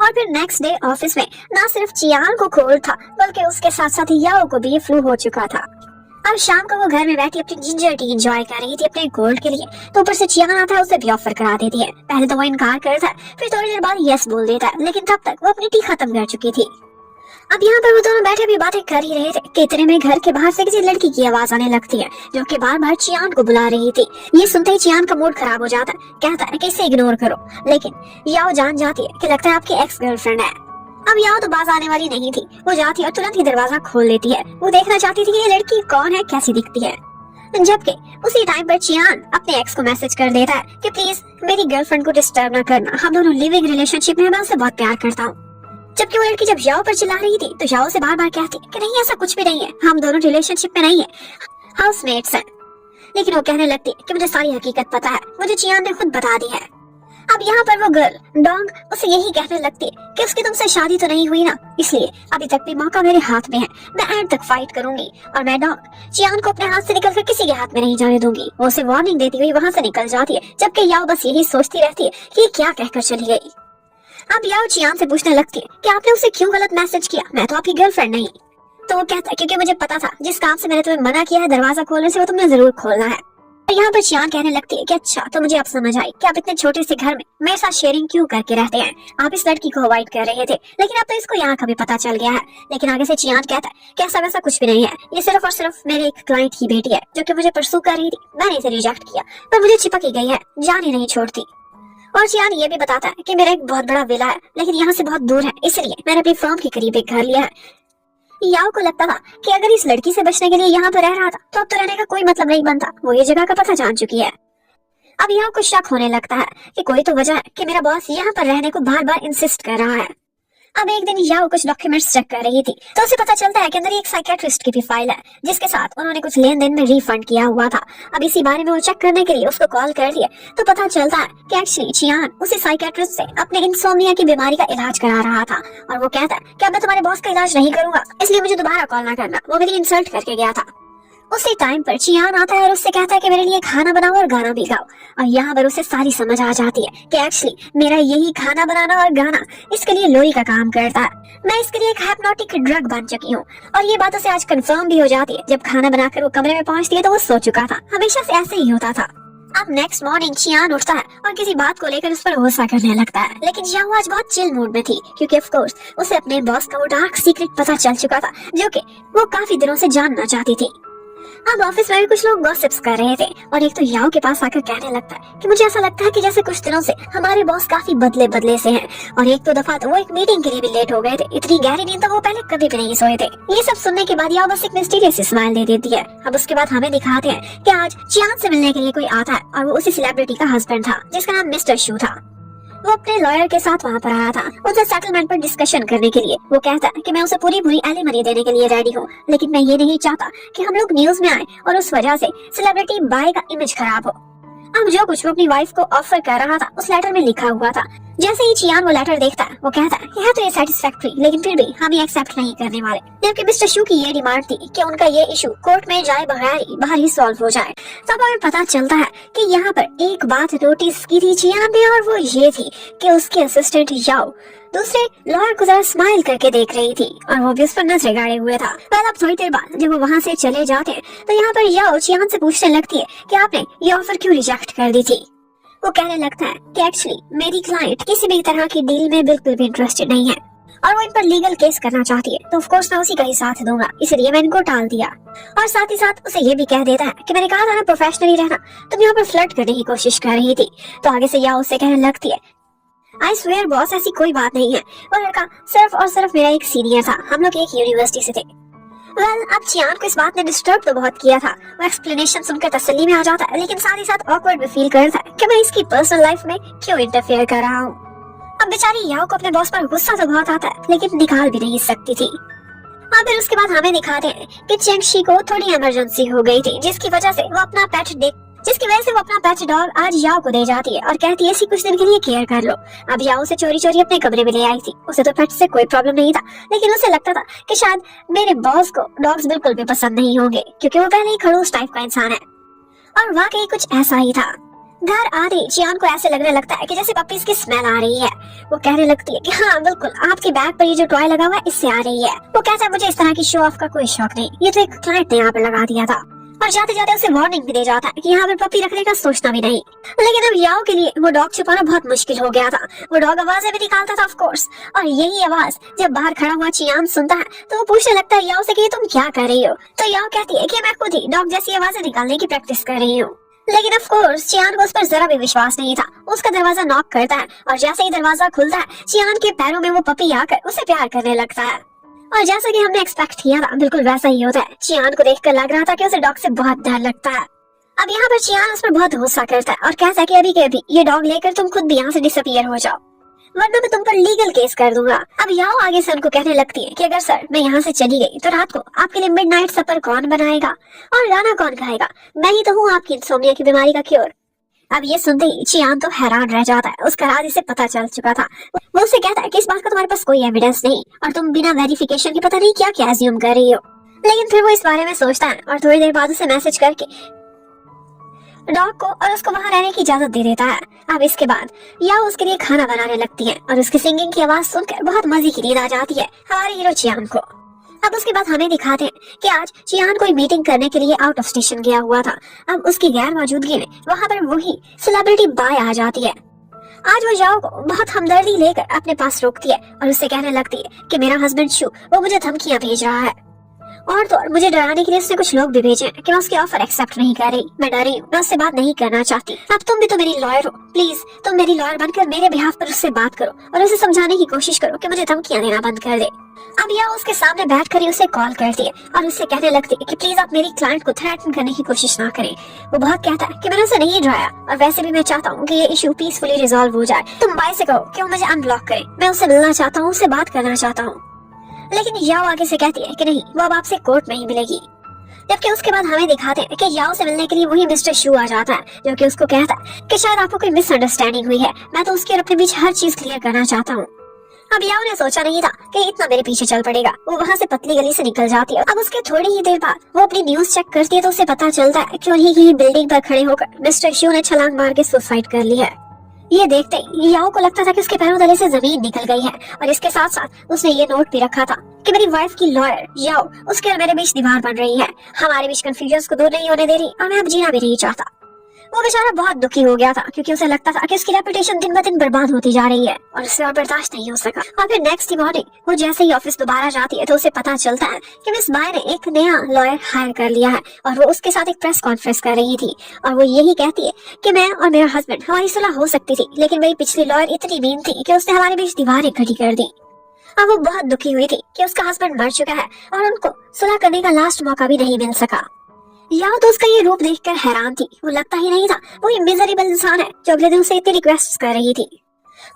और फिर नेक्स्ट डे ऑफिस में न सिर्फ चियान को कोल्ड था बल्कि उसके साथ साथ याओ को भी ये फ्लू हो चुका था। अब शाम को वो घर में बैठी अपनी जिंजर टी एंजॉय कर रही थी अपने गोल्ड के लिए, तो ऊपर से चियान आता है उसे भी ऑफर करा देती है। पहले तो वो इनकार करता है, फिर थोड़ी देर बाद यस बोल देता है, लेकिन तब तक वो अपनी टी खत्म कर चुकी थी। अब यहाँ पर वो दोनों बैठे भी बातें कर ही रहे थे कि इतने में घर के बाहर से किसी लड़की की आवाज आने लगती है जो कि बार बार चियान को बुला रही थी। ये सुनते ही चियान का मूड खराब हो जाता है, कहता है कि इसे इग्नोर करो, लेकिन याओ जान जाती है कि लगता है आपकी एक्स गर्लफ्रेंड है। अब याओ तो बाज आने वाली नहीं थी, वो जाती है और तुरंत ही दरवाजा खोल लेती है। वो देखना चाहती थी कि ये लड़की कौन है, कैसी दिखती है। जबकि उसी टाइम पर चियान अपने एक्स को मैसेज कर देता है कि प्लीज मेरी गर्लफ्रेंड को डिस्टर्ब ना करना, हम दोनों लिविंग रिलेशनशिप में, मैं उसे बहुत प्यार करता हूँ। जबकि वो लड़की जब याओ पर चिल्ला रही थी तो याओ से बार बार कहती कि नहीं ऐसा कुछ भी नहीं है, हम दोनों रिलेशनशिप में नहीं है, हाउसमेट्स हैं। लेकिन वो कहने लगती कि मुझे सारी हकीकत पता है, मुझे चियान ने खुद बता दी है। अब यहाँ पर वो गर्ल डोंग उसे यही कहने लगती है कि उसकी तुमसे शादी तो नहीं हुई ना, इसलिए अभी तक भी मौका मेरे हाथ में है, मैं एंड तक फाइट करूंगी और मैं डोंग चियान को अपने हाथ से निकलकर किसी के हाथ में नहीं जाने दूंगी। वो उसे वार्निंग देती हुई वहाँ से निकल जाती है, जबकि याओ बस यही सोचती रहती है कि ये क्या कहकर चली गई। अब याओ चियान से पूछने लगती है कि आपने उसे क्यों गलत मैसेज किया, मैं तो आपकी गर्लफ्रेंड नहीं। तो वो कहता है क्योंकि मुझे पता था जिस काम से मैंने तुम्हें मना किया है दरवाजा खोलने से वो तुमने जरूर खोलना है। और यहाँ पर चियान कहने लगती है कि अच्छा तो मुझे अब समझ आई कि आप इतने छोटे से घर में मेरे साथ शेयरिंग क्यों करके रहते हैं, आप इस लड़की को अवॉइड कर रहे थे, लेकिन अब तो इसको यहाँ का भी पता चल गया है। लेकिन आगे से चियान कहता है कि ऐसा वैसा कुछ भी नहीं है, ये सिर्फ और सिर्फ मेरे एक क्लाइंट की बेटी है जो कि मुझे परसू कर रही थी, मैंने इसे रिजेक्ट किया पर मुझे चिपक ही गई है, जान ही नहीं छोड़ती। और चियान ये भी बताता है कि मेरा एक बहुत बड़ा विला है लेकिन यहाँ से बहुत दूर है, इसलिए मैंने अपनी फर्म के करीब एक घर लिया है। याओ को लगता था कि अगर इस लड़की से बचने के लिए यहाँ पर रह रहा था तो अब तो रहने का कोई मतलब नहीं बनता, वो ये जगह का पता जान चुकी है। अब याओ को शक होने लगता है कि कोई तो वजह है कि मेरा बॉस यहाँ पर रहने को बार बार इंसिस्ट कर रहा है। अब एक दिन याओ कुछ डॉक्यूमेंट्स चेक कर रही थी तो उसे पता चलता है कि अंदर एक साइकियाट्रिस्ट की भी फाइल है जिसके साथ उन्होंने कुछ लेन देन में रिफंड किया हुआ था। अब इसी बारे में वो चेक करने के लिए उसको कॉल कर दिया तो पता चलता है कि एक्चुअली चियान उसी साइकियाट्रिस्ट से अपने इंसोम्निया की बीमारी का इलाज करा रहा था और वो कहता है कि अब मैं तुम्हारे बॉस का इलाज नहीं करूंगा, इसलिए मुझे दोबारा कॉल ना करना, वो मेरी इंसल्ट करके गया था। उसी टाइम पर चियान आता है और उससे कहता है कि मेरे लिए खाना बनाओ और गाना भी गाओ। और यहाँ पर उसे सारी समझ आ जाती है कि एक्चुअली मेरा यही खाना बनाना और गाना इसके लिए लोरी का काम करता है, मैं इसके लिए एक हिप्नोटिक ड्रग बन चुकी हूँ। और ये बात उसे आज कंफर्म भी हो जाती है, जब खाना बनाकर वो कमरे में पहुंचती है तो वो सो चुका था, हमेशा से ऐसे ही होता था। अब नेक्स्ट मॉर्निंग चियान उठता है और किसी बात को लेकर उस पर गुस्सा करने लगता है, लेकिन याओ आज बहुत चिल मूड में थी क्योंकि ऑफ कोर्स उसे अपने बॉस का वो डार्क सीक्रेट पता चल चुका था जो कि वो काफी दिनों से जानना चाहती थी। अब ऑफिस में भी कुछ लोग गॉसिप्स कर रहे थे और एक तो याओ के पास आकर कहने लगता है कि मुझे ऐसा लगता है कि जैसे कुछ दिनों से हमारे बॉस काफी बदले बदले से हैं और एक तो दफा तो वो एक मीटिंग के लिए भी लेट हो गए थे, इतनी गहरी नींद तो वो पहले कभी भी नहीं सोए थे। ये सब सुनने के बाद याओ बस एक मिस्टीरियस स्माइल दे देती है। अब उसके बाद हमें दिखाते हैं कि आज चियान से मिलने के लिए कोई आता है और वो उसी सेलिब्रिटी का हस्बैंड था जिसका नाम मिस्टर शू था। वो अपने लॉयर के साथ वहाँ पर आया था उनसे सेटलमेंट पर डिस्कशन करने के लिए। वो कहता है कि मैं उसे पूरी एलिमनी देने के लिए रेडी हूँ, लेकिन मैं ये नहीं चाहता कि हम लोग न्यूज में आए और उस वजह से सेलिब्रिटी बाय का इमेज खराब हो। अब जो कुछ वो अपनी वाइफ को ऑफर कर रहा था उस लेटर में लिखा हुआ था। जैसे ही चियान वो लेटर देखता है वो कहता है तो ये सेटिस्फैक्ट्री, लेकिन फिर भी हम ये एक्सेप्ट नहीं करने वाले, जबकि मिस्टर शू की ये डिमांड थी कि उनका ये इशू कोर्ट में जाए बगैर बाहर ही सॉल्व हो जाए। तब हमें पता चलता है कि यहाँ पर एक बात नोटिस की थी चियान ने और वो ये थी कि उसके असिस्टेंट याओ दूसरे लॉयर को जरा स्माइल करके देख रही थी और वो भी उस पर नजरें गाड़े हुए था। पर अब थोड़ी देर बाद जब वो वहाँ से चले जाते हैं तो यहाँ पर याओ चियान से पूछने लगती है कि आपने ये ऑफर क्यों रिजेक्ट कर दी थी। वो कहने लगता है कि एक्चुअली मेरी क्लाइंट किसी भी तरह की डील में बिल्कुल भी इंटरेस्टेड नहीं है और वो इन पर लीगल केस करना चाहती है, तो ऑफ कोर्स मैं उसी का ही साथ दूंगा, इसलिए मैं इनको टाल दिया। और साथ ही साथ उसे ये भी कह देता है कि मैंने कहा था ना प्रोफेशनली रहना, तुम यहाँ पर फ्लर्ट करने की कोशिश कर रही थी। तो आगे से या उसे कहने लगती है आई स्वेयर बॉस ऐसी कोई बात नहीं है, वो लड़का सिर्फ और सिर्फ मेरा एक सीनियर था, हम लोग एक यूनिवर्सिटी से थे। अब चियान को इस बात ने डिस्टर्ब तो बहुत किया था, वो एक्सप्लेनेशन सुनकर तसल्ली में आ जाता है, लेकिन साथ ही साथ ऑकवर्ड भी फील करता है कि मैं इसकी पर्सनल लाइफ में क्यों इंटरफेयर कर रहा हूँ। अब बेचारी याओ को अपने बॉस पर गुस्सा तो बहुत आता है, लेकिन निकाल भी नहीं सकती थी। और फिर उसके बाद हमें दिखाते हैं कि चेंगशी को थोड़ी इमरजेंसी हो गई थी, जिसकी वजह से वो अपना पेट डॉग आज याओ को दे जाती है और कहती है इसी कुछ दिन के लिए केयर कर लो। अब याओ उसे चोरी चोरी अपने कमरे में ले आई थी, उसे तो पेट से कोई प्रॉब्लम नहीं था, लेकिन उसे लगता था कि शायद मेरे बॉस को डॉग्स बिल्कुल भी पसंद नहीं होंगे क्योंकि वो पहले ही खड़ूस टाइप का इंसान है। और वाकई कुछ ऐसा ही था। घर आते चियान को ऐसे लगने लगता है कि जैसे पपीज की स्मेल आ रही है। वो कहने लगती है कि हाँ बिल्कुल आपके बैग पर ये जो टॉय लगा हुआ है इससे आ रही है। वो कहता है मुझे इस तरह की शो ऑफ का कोई शौक नहीं, ये तो एक क्लाइंट ने यहाँ पर लगा दिया था। और जाते जाते उसे वार्निंग भी दे जाता है कि यहाँ पर पपी रखने का सोचना भी नहीं। लेकिन अब याओ के लिए वो डॉग छुपाना बहुत मुश्किल हो गया था। वो डॉग आवाजें भी निकालता था ऑफ कोर्स, और यही आवाज जब बाहर खड़ा हुआ चियान सुनता है तो वो पूछने लगता है याओ से कि तुम क्या कर रही हो। तो याओ कहती है कि मैं खुद ही डॉग जैसी आवाजें निकालने की प्रैक्टिस कर रही हूँ। लेकिन ऑफ कोर्स चियान को उस पर जरा भी विश्वास नहीं था। उसका दरवाजा नॉक करता है और जैसे ही दरवाजा खुलता है चियान के पैरों में वो पपी आकर उसे प्यार करने लगता है। और जैसा कि हमने एक्सपेक्ट किया था बिल्कुल वैसा ही होता है। चियान को देखकर लग रहा था कि उसे डॉग से बहुत डर लगता है। अब यहाँ पर चियान उस पर बहुत गुस्सा करता है और कहता है कि अभी के अभी ये डॉग लेकर तुम खुद भी यहाँ से डिसअपीयर हो जाओ, वरना मैं तुम पर लीगल केस कर दूंगा। अब याओ आगे से उनको कहने लगती है कि अगर सर मैं यहाँ से चली गई तो रात को आपके लिए मिडनाइट सपर कौन बनाएगा और गाना कौन गाएगा, मैं ही तो हूँ आपकी इंसोम्निया की बीमारी का क्योर। अब ये सुनते ही चियान तो हैरान रह जाता है, उसका राज इसे पता चल चुका था। वो उसे कहता है कि इस बात का तुम्हारे पास कोई एविडेंस नहीं और तुम बिना वेरिफिकेशन के पता नहीं क्या क्या अज्यूम कर रही हो। लेकिन फिर वो इस बारे में सोचता है और थोड़ी देर बाद उसे मैसेज करके डॉग को और उसको वहाँ रहने की इजाजत दे देता है। अब इसके बाद याओ उसके लिए खाना बनाने लगती है और उसकी सिंगिंग की आवाज सुनकर बहुत मजे की नींद आ जाती है हमारे हीरो चियान को। अब उसके बाद हमें दिखाते हैं कि आज चियान कोई मीटिंग करने के लिए आउट ऑफ स्टेशन गया हुआ था। अब उसकी गैर मौजूदगी में वहाँ पर वही सेलिब्रिटी बाय आ जाती है। आज वो याओ को बहुत हमदर्दी लेकर अपने पास रोकती है और उससे कहने लगती है कि मेरा हस्बैंड शू वो मुझे धमकियां भेज रहा है और तो और मुझे डराने के लिए उसने कुछ लोग भी भेजे कि मैं उसकी ऑफर एक्सेप्ट नहीं कर रही। मैं डरी हूँ, मैं उससे बात नहीं करना चाहती। अब तुम भी तो मेरी लॉयर हो, प्लीज तुम मेरी लॉयर बनकर मेरे बिहाफ पर उससे बात करो और उसे समझाने की कोशिश करो कि मुझे धमकियां देना बंद कर दे। अब यह उसके सामने बैठकर ही उसे कॉल करती है और उससे कहने लगती है कि प्लीज आप मेरी क्लाइंट को थ्रेटन करने की कोशिश ना करें। वो बहुत कहता है कि मैंने उसे नहीं डराया और वैसे भी मैं चाहता हूँ कि ये इशू पीसफुली रिजॉल्व हो जाए। तुम बाय से कहो कि वो मुझे अनब्लॉक करे, मैं उससे मिलना चाहता हूँ, उससे बात करना चाहता हूँ। लेकिन याओ आगे से कहती है कि नहीं, वो अब आपसे कोर्ट में ही मिलेगी। जबकि उसके बाद हमें दिखाते हैं कि याओ से मिलने के लिए वही मिस्टर शू आ जाता है जो कि उसको कहता है कि शायद आपको कोई मिसअंडरस्टैंडिंग हुई है, मैं तो उसके और अपने बीच हर चीज क्लियर करना चाहता हूँ। अब याओ ने सोचा नहीं था कि इतना मेरे पीछे चल पड़ेगा। वो वहाँ से पतली गली से निकल जाती है। अब उसके थोड़ी ही देर बाद वो अपनी न्यूज चेक करती है तो उसे पता चलता है कि उन्हीं की बिल्डिंग पर खड़े होकर मिस्टर शू ने छलांग मार के सुसाइड कर ली है। ये देखते ही याओ को लगता था कि उसके पैरों तले से जमीन निकल गई है और इसके साथ साथ उसने ये नोट भी रखा था कि मेरी वाइफ की लॉयर याओ उसके और मेरे बीच दीवार बन रही है, हमारे बीच कंफ्यूजन को दूर नहीं होने दे रही और मैं अब जीना भी नहीं चाहता। वो बेचारा बहुत दुखी हो गया था क्योंकि उसे लगता था कि उसकी रेपुटेशन दिन ब दिन बर्बाद होती जा रही है और उससे और बर्दाश्त नहीं हो सका। और फिर नेक्स्ट मॉर्निंग वो जैसे ही ऑफिस दोबारा जाती है तो उसे पता चलता है कि मिस बाय ने एक नया लॉयर हायर कर लिया है और वो उसके साथ एक प्रेस कॉन्फ्रेंस कर रही थी और वो यही कहती है कि मैं और मेरा हस्बैंड हमारी सुलह हो सकती थी, लेकिन मेरी पिछली लॉयर इतनी मीन थी कि उसने हमारे बीच दीवारें खड़ी कर दी। अब वो बहुत दुखी हुई थी कि उसका हस्बैंड मर चुका है और उनको सुलह करने का लास्ट मौका भी नहीं मिल सका। याओ तो उसका ये रूप देखकर हैरान थी। वो लगता ही नहीं था वो ये मिजरेबल इंसान है जो अगले दिन उसे इतनी रिक्वेस्ट कर रही थी।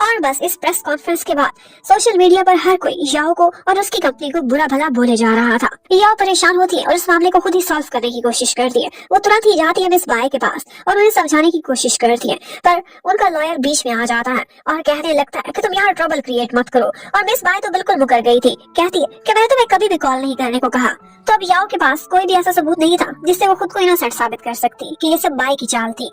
और बस इस प्रेस कॉन्फ्रेंस के बाद सोशल मीडिया पर हर कोई याओ को और उसकी कंपनी को बुरा भला बोले जा रहा था। याओ परेशान होती है और इस मामले को खुद ही सॉल्व करने की कोशिश करती है। वो तुरंत ही जाती है मिस बाय के पास और उन्हें समझाने की कोशिश करती है, पर उनका लॉयर बीच में आ जाता है और कहने लगता है कि तुम यहाँ ट्रबल क्रिएट मत करो। और मिस बाय तो बिल्कुल मुकर गई थी, कहती है कि मैंने तुम्हें कभी भी कॉल नहीं करने को कहा। तो अब याओ के पास कोई भी ऐसा सबूत नहीं था जिससे वो खुद को इनोसेंट साबित कर सकती कि ये सब बाय की चाल थी।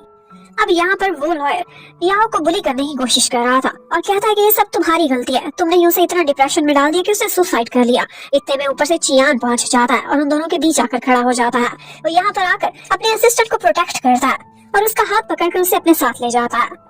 अब यहाँ पर वो लॉयर याओ को बुली करने की कोशिश कर रहा था और कहता है कि ये सब तुम्हारी गलती है, तुमने ही उसे इतना डिप्रेशन में डाल दिया कि उसने सुसाइड कर लिया। इतने में ऊपर से चियान पहुंच जाता है और उन दोनों के बीच आकर खड़ा हो जाता है। वो यहाँ पर आकर अपने असिस्टेंट को प्रोटेक्ट करता है और उसका हाथ पकड़कर उसे अपने साथ ले जाता है।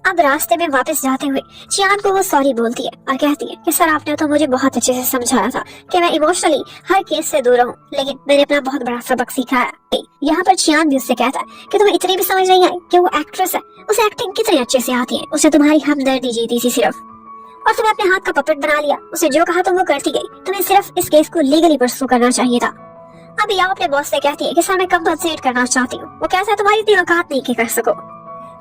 अब रास्ते में वापस जाते हुए चियान को वो सॉरी बोलती है और कहती है कि सर आपने तो मुझे बहुत अच्छे से समझाया था कि मैं इमोशनली हर केस से दूर रहूं, लेकिन मैंने अपना बहुत बड़ा सबक सीखा है। यहाँ पर चियान भी उससे कहता है कि तुम्हें इतनी भी समझ नहीं आई कि वो एक्ट्रेस है, उसे एक्टिंग कितनी अच्छे से आती है, उसे तुम्हारी हमदर्दी जीती थी सिर्फ, और तुम्हें अपने हाथ का पपेट बना लिया। उसे जो कहा तुम वो करती गई, तुम्हें सिर्फ इस केस को लीगली परस्यू करना चाहिए था। अब याओ अपने बॉस से कहती है कि सर मैं कंपनसेट करना चाहती हूँ। वो कैसा तुम्हारी इतनी औकात नहीं कि कर सको।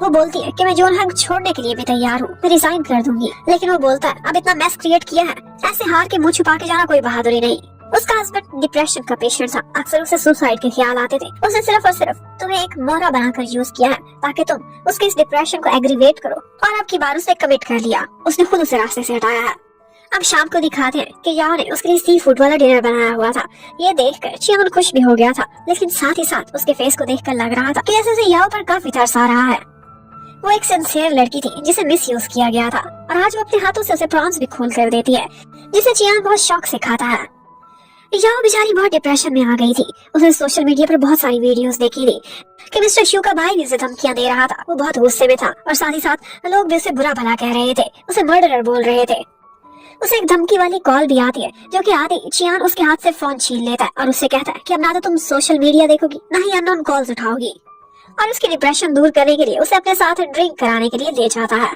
वो बोलती है कि मैं जोन हंग छोड़ने के लिए भी तैयार हूँ, मैं रिजाइन कर दूंगी। लेकिन वो बोलता है अब इतना मैस क्रिएट किया है, ऐसे हार के मुंह छुपा के जाना कोई बहादुरी नहीं। उसका हस्बैंड डिप्रेशन का पेशेंट था, अक्सर उसे सुसाइड के ख्याल आते थे। उसने सिर्फ और सिर्फ तुम्हें एक मोहरा बनाकर यूज किया है ताकि तुम उसके इस डिप्रेशन को एग्रीवेट करो, और अब की बार उसने कमिट कर लिया। उसने खुद उसे रास्ते से हटाया है। अब शाम को दिखाते हैं कि याओ ने उसके लिए सी फूड वाला डिनर बनाया हुआ था। ये देखकर चियान खुश भी हो गया था, लेकिन साथ ही साथ उसके फेस को देखकर लग रहा था कि जैसे उसे याओ पर काफी तरस आ रहा है। वो एक सिंसियर लड़की थी जिसे मिस यूज किया गया था, और आज वो अपने हाथों से उसे प्रॉन्स भी खोल कर देती है, जिसे चियान बहुत शौक से खाता है। याओ बेचारी बहुत डिप्रेशन में आ गई थी। उसने सोशल मीडिया पर बहुत सारी वीडियोस देखी थी कि मिस्टर शू का भाई भी उसे धमकियां दे रहा था। वो बहुत गुस्से में था और साथ ही साथ लोग भी उसे बुरा भला कह रहे थे, उसे मर्डरर बोल रहे थे। उसे एक धमकी वाली कॉल भी आती है, जो कि आते ही चियान उसके हाथ से फोन छीन लेता है और उससे कहता है कि अब ना तो तुम सोशल मीडिया देखोगी, ना ही अननोन कॉल्स उठाओगी। और उसकी डिप्रेशन दूर करने के लिए उसे अपने साथ ड्रिंक कराने के लिए ले जाता है।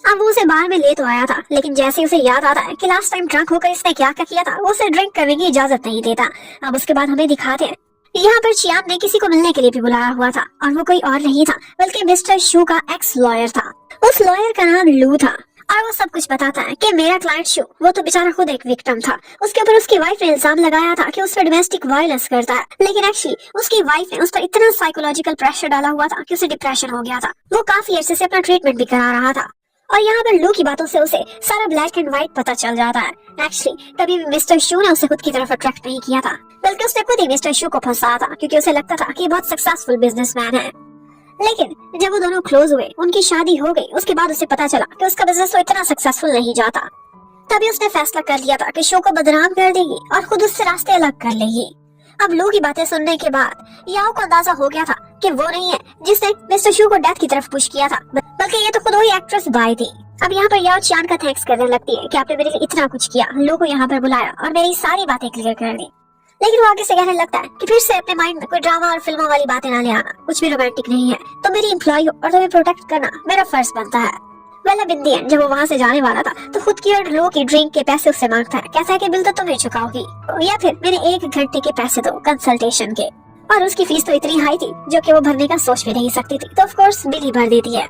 अब वो उसे बार में ले तो आया था, लेकिन जैसे उसे याद आता है कि लास्ट टाइम ड्रंक होकर इसने क्या क्या किया था, वो उसे ड्रिंक करने की इजाजत नहीं देता। अब उसके बाद हमें दिखाते हैं यहाँ पर चियान ने किसी को मिलने के लिए भी बुलाया हुआ था, और वो कोई और नहीं था बल्कि मिस्टर शू का एक्स लॉयर था। उस लॉयर का नाम लू था, और वो सब कुछ बताता है कि मेरा क्लाइंट शू वो तो बेचारा खुद एक विक्टिम था। उसके ऊपर उसकी वाइफ ने इल्जाम लगाया था कि उस पर डोमेस्टिक वायलेंस करता है, लेकिन एक्चुअली उसकी वाइफ ने उस पर इतना साइकोलॉजिकल प्रेशर डाला हुआ था कि उसे डिप्रेशन हो गया था। वो काफी अर्से से अपना ट्रीटमेंट भी करा रहा था, और यहाँ पर लू की बातों से उसे सारा ब्लैक एंड व्हाइट पता चल जाता है। एक्चुअली कभी भी मिस्टर शू ने उसे खुद की तरफ अट्रैक्ट नहीं किया था, बल्कि उसने खुद ही मिस्टर शू को फंसाया था, क्योंकि उसे लगता था कि बहुत सक्सेसफुल बिजनेसमैन है। लेकिन जब वो दोनों क्लोज हुए, उनकी शादी हो गई, उसके बाद उसे पता चला कि उसका बिजनेस तो इतना सक्सेसफुल नहीं जाता। तभी उसने फैसला कर लिया था कि शो को बदनाम कर देगी और खुद उससे रास्ते अलग कर लेगी। अब लो की बातें सुनने के बाद याओ को अंदाजा हो गया था कि वो नहीं है जिसने मिस्टर शू को डेथ की तरफ पुश किया था, बल्कि ये तो खुद वही एक्ट्रेस बाई थी। अब यहाँ पर याओ चियान का थैंक्स करने लगती है कि आपने मेरे लिए इतना कुछ किया, लो को यहाँ पर बुलाया और मेरी सारी बातें क्लियर कर दी। लेकिन वो आगे से कहने लगता है कि फिर से अपने माइंड में कोई ड्रामा और फिल्मों वाली बातें ना ले आना, कुछ भी रोमांटिक नहीं है। तो मेरी एम्प्लॉय हो और तुम्हें प्रोटेक्ट करना मेरा फर्ज बनता है। वेल अब इन दी एंड जब वो वहाँ से जाने वाला था तो खुद की और लो की ड्रिंक के पैसे उससे मांगता है। कहता है कि बिल तो तुम ही चुकाओगी या फिर मेरे 1 घंटे के पैसे दो कंसल्टेशन के। और उसकी फीस तो इतनी हाई थी जो कि वो भरने का सोच भी नहीं सकती थी, तो ऑफ कोर्स बिल ही भर देती है।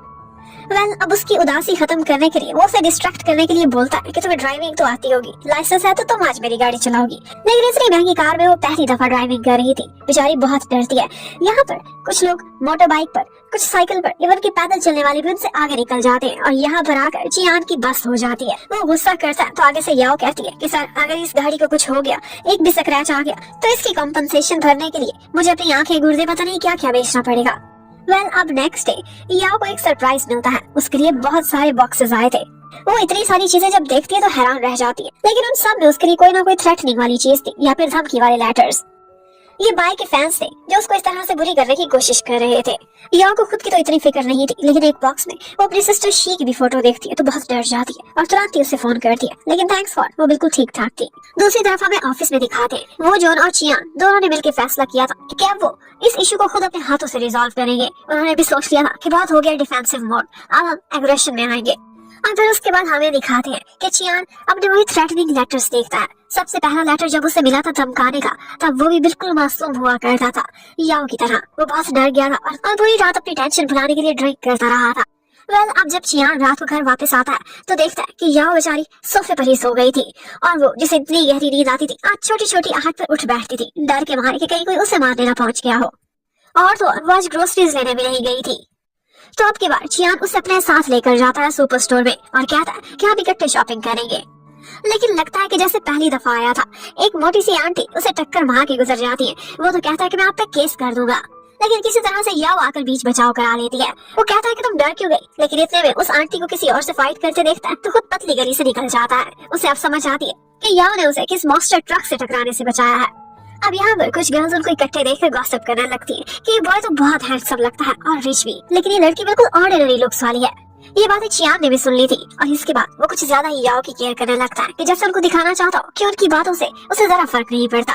वेल अब उसकी उदासी खत्म करने के लिए वो उसे डिस्ट्रैक्ट करने के लिए बोलता है कि तुम्हें ड्राइविंग तो आती होगी, लाइसेंस है तो तुम आज मेरी गाड़ी चलाओगी। लेकिन इतनी महंगी कार में वो पहली दफा ड्राइविंग कर रही थी, बेचारी बहुत डरती है। यहाँ पर कुछ लोग मोटर बाइक पर, कुछ साइकिल पर, इवन कि पैदल चलने वाले भी उनसे आगे निकल जाते हैं और यहाँ पर आकर चियान की बस हो जाती है। वो गुस्सा करता है तो आगे से याओ कहती है कि सर अगर इस गाड़ी को कुछ हो गया, एक भी स्क्रैच आ गया तो इसकी कॉम्पनसेशन भरने के लिए मुझे अपनी आंखें गुर्दे पता नहीं क्या क्या बेचना पड़ेगा। वेल अब नेक्स्ट डे याओ को एक सरप्राइज मिलता है। उसके लिए बहुत सारे बॉक्सेस आए थे। वो इतनी सारी चीजें जब देखती है तो हैरान रह जाती है, लेकिन उन सब में उसके लिए कोई ना कोई थ्रेटनिंग वाली चीज थी या फिर धमकी वाले लेटर्स। ये बाई के फैंस थे जो उसको इस तरह से बुरी करने की कोशिश कर रहे थे। याओ को खुद की तो इतनी फिक्र नहीं थी, लेकिन एक बॉक्स में वो अपनी सिस्टर शी की भी फोटो देखती है तो बहुत डर जाती है और तुरंत ही उसे फोन करती है। लेकिन थैंक्स फॉर वो बिल्कुल ठीक ठाक थी। दूसरी तरफ हमें ऑफिस में दिखाते हैं वो जॉन और चियान दोनों ने मिलकर फैसला किया था कि अब वो इस इशू को खुद अपने हाथों से रिजॉल्व करेंगे। उन्होंने भी सोच लिया था कि बहुत हो गया डिफेंसिव मोड, अब हम एग्रेशन में आएंगे। और फिर उसके बाद हमें दिखाते हैं कि चियान अपने वही थ्रेटनिंग लेटर्स देखता है। सबसे पहला लेटर जब उसे मिला था धमकाने का, तब वो भी बिल्कुल मासूम हुआ करता था याओ की तरह। वो बहुत डर गया था और पूरी रात अपनी टेंशन भुलाने के लिए ड्रिंक करता रहा था। वेल अब जब चियान रात को घर वापस आता है तो देखता है कि याओ बेचारी सोफे पर ही सो गई थी और वो जिसे इतनी गहरी नींद आती थी आज छोटी छोटी आहट पर उठ बैठती थी, डर के मारे कि कहीं कोई उसे मारने ना पहुंच गया हो। और तो वो आज ग्रोसरीज लेने भी नहीं गई थी। तो अब के बाद चियान उसे अपने साथ लेकर जाता है सुपर स्टोर में और कहता है कि हम इकट्ठे शॉपिंग करेंगे। लेकिन लगता है कि जैसे पहली दफा आया था, एक मोटी सी आंटी उसे टक्कर मार के गुजर जाती है। वो तो कहता है कि मैं आप पे केस कर दूंगा, लेकिन किसी तरह से याओ आकर बीच बचाव करा लेती है। वो कहता है कि तुम डर क्यों गई, लेकिन इतने में उस आंटी को किसी और से फाइट करते देखता है तो खुद पतली गली से निकल जाता है। उसे अब समझ आती है कि याओ ने उसे किस मॉन्स्टर ट्रक से टकराने से बचाया है। अब यहाँ पर कुछ गर्ल्स उनको इकट्ठे देखकर गॉसिप करने लगती हैं कि ये बॉय तो बहुत हैंडसम लगता है और रिच भी, लेकिन ये लड़की बिल्कुल ऑर्डिनरी लुक्स वाली है। ये बातें चियान ने भी सुन ली थी और इसके बाद वो कुछ ज्यादा ही याओ की केयर करने लगता है कि जैसे उनको दिखाना चाहता हो कि उनकी बातों से उसे जरा फर्क नहीं पड़ता।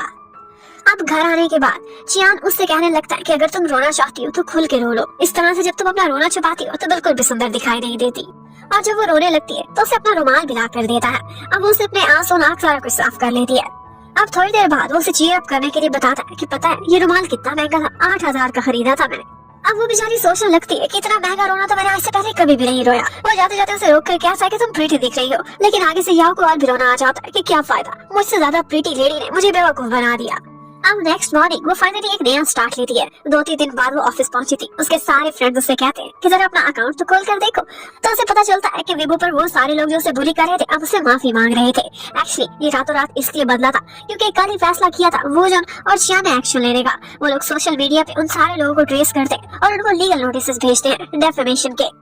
अब घर आने के बाद चियान उससे कहने लगता है कि अगर तुम रोना चाहती हो तो खुल के रो लो, इस तरह से जब तुम अपना रोना छुपाती हो तो बिल्कुल भी सुंदर दिखाई नहीं देती। और जब वो रोने लगती है तो उसे अपना रुमाल भी ला कर देता है। अब वो उसे अपने आंसू नाक सारा कुछ साफ कर लेती है। अब थोड़ी देर बाद वो उसे चीयर अप करने के लिए बताता है कि पता है ये रुमाल कितना महंगा था, 8000 का खरीदा था मैंने। अब वो बेचारी सोचने लगती है कि इतना महंगा रोना तो मैंने आज से पहले कभी भी नहीं रोया। वो जाते जाते उसे रोक कर कहता है कि तुम प्रीटी दिख रही हो, लेकिन आगे से याओ को और भी रोना आ जाता है कि क्या फायदा, मुझसे ज्यादा प्रीटी लेडी ने मुझे बेवकूफ बना दिया। अब नेक्स्ट मॉर्निंग वो फाइनली एक नया स्टार्ट लेती है। 2-3 दिन बाद वो ऑफिस पहुंची थी। उसके सारे फ्रेंड्स उससे कहते हैं कि जरा अपना अकाउंट तो खोल कर देखो। तो उसे पता चलता है कि वेबो पर वो सारे लोग जो उसे बुली कर रहे थे अब उससे माफी मांग रहे थे। एक्चुअली ये रातों रात इसलिए बदला था क्योंकि कल ही फैसला किया था वो जन और चियान ने एक्शन लेने का। वो लोग सोशल मीडिया पे उन सारे लोगों को ट्रेस करते और उनको लीगल नोटिस भेजते हैं डेफेमेशन के।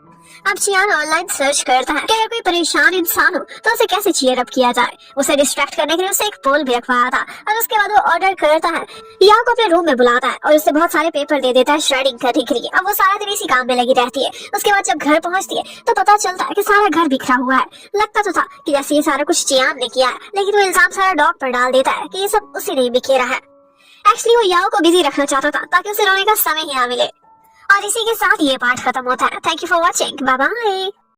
अब चियान ऑनलाइन सर्च करता है कि अगर कोई परेशान इंसान हो तो उसे कैसे चीयर अप किया जाए। उसे डिस्ट्रैक्ट करने के लिए उसे एक पोल भी रखवाया था और उसके बाद वो ऑर्डर करता है, याओ को अपने रूम में बुलाता है और उसे बहुत सारे पेपर दे देता है श्रेडिंग करने के लिए। अब वो सारा दिन इसी काम में लगी रहती है। उसके बाद जब घर पहुंचती है तो पता चलता है कि सारा घर बिखरा हुआ है। लगता तो था कि जैसे ये सारा कुछ चियान ने किया है, लेकिन वो इल्जाम सारा डॉग पर डाल देता है कि ये सब उसी ने बिखेरा है। एक्चुअली वो याओ को बिजी रखना चाहता था ताकि उसे रोने का समय ही ना मिले। और इसी के साथ ये पार्ट खत्म होता है। Thank you for watching, bye bye.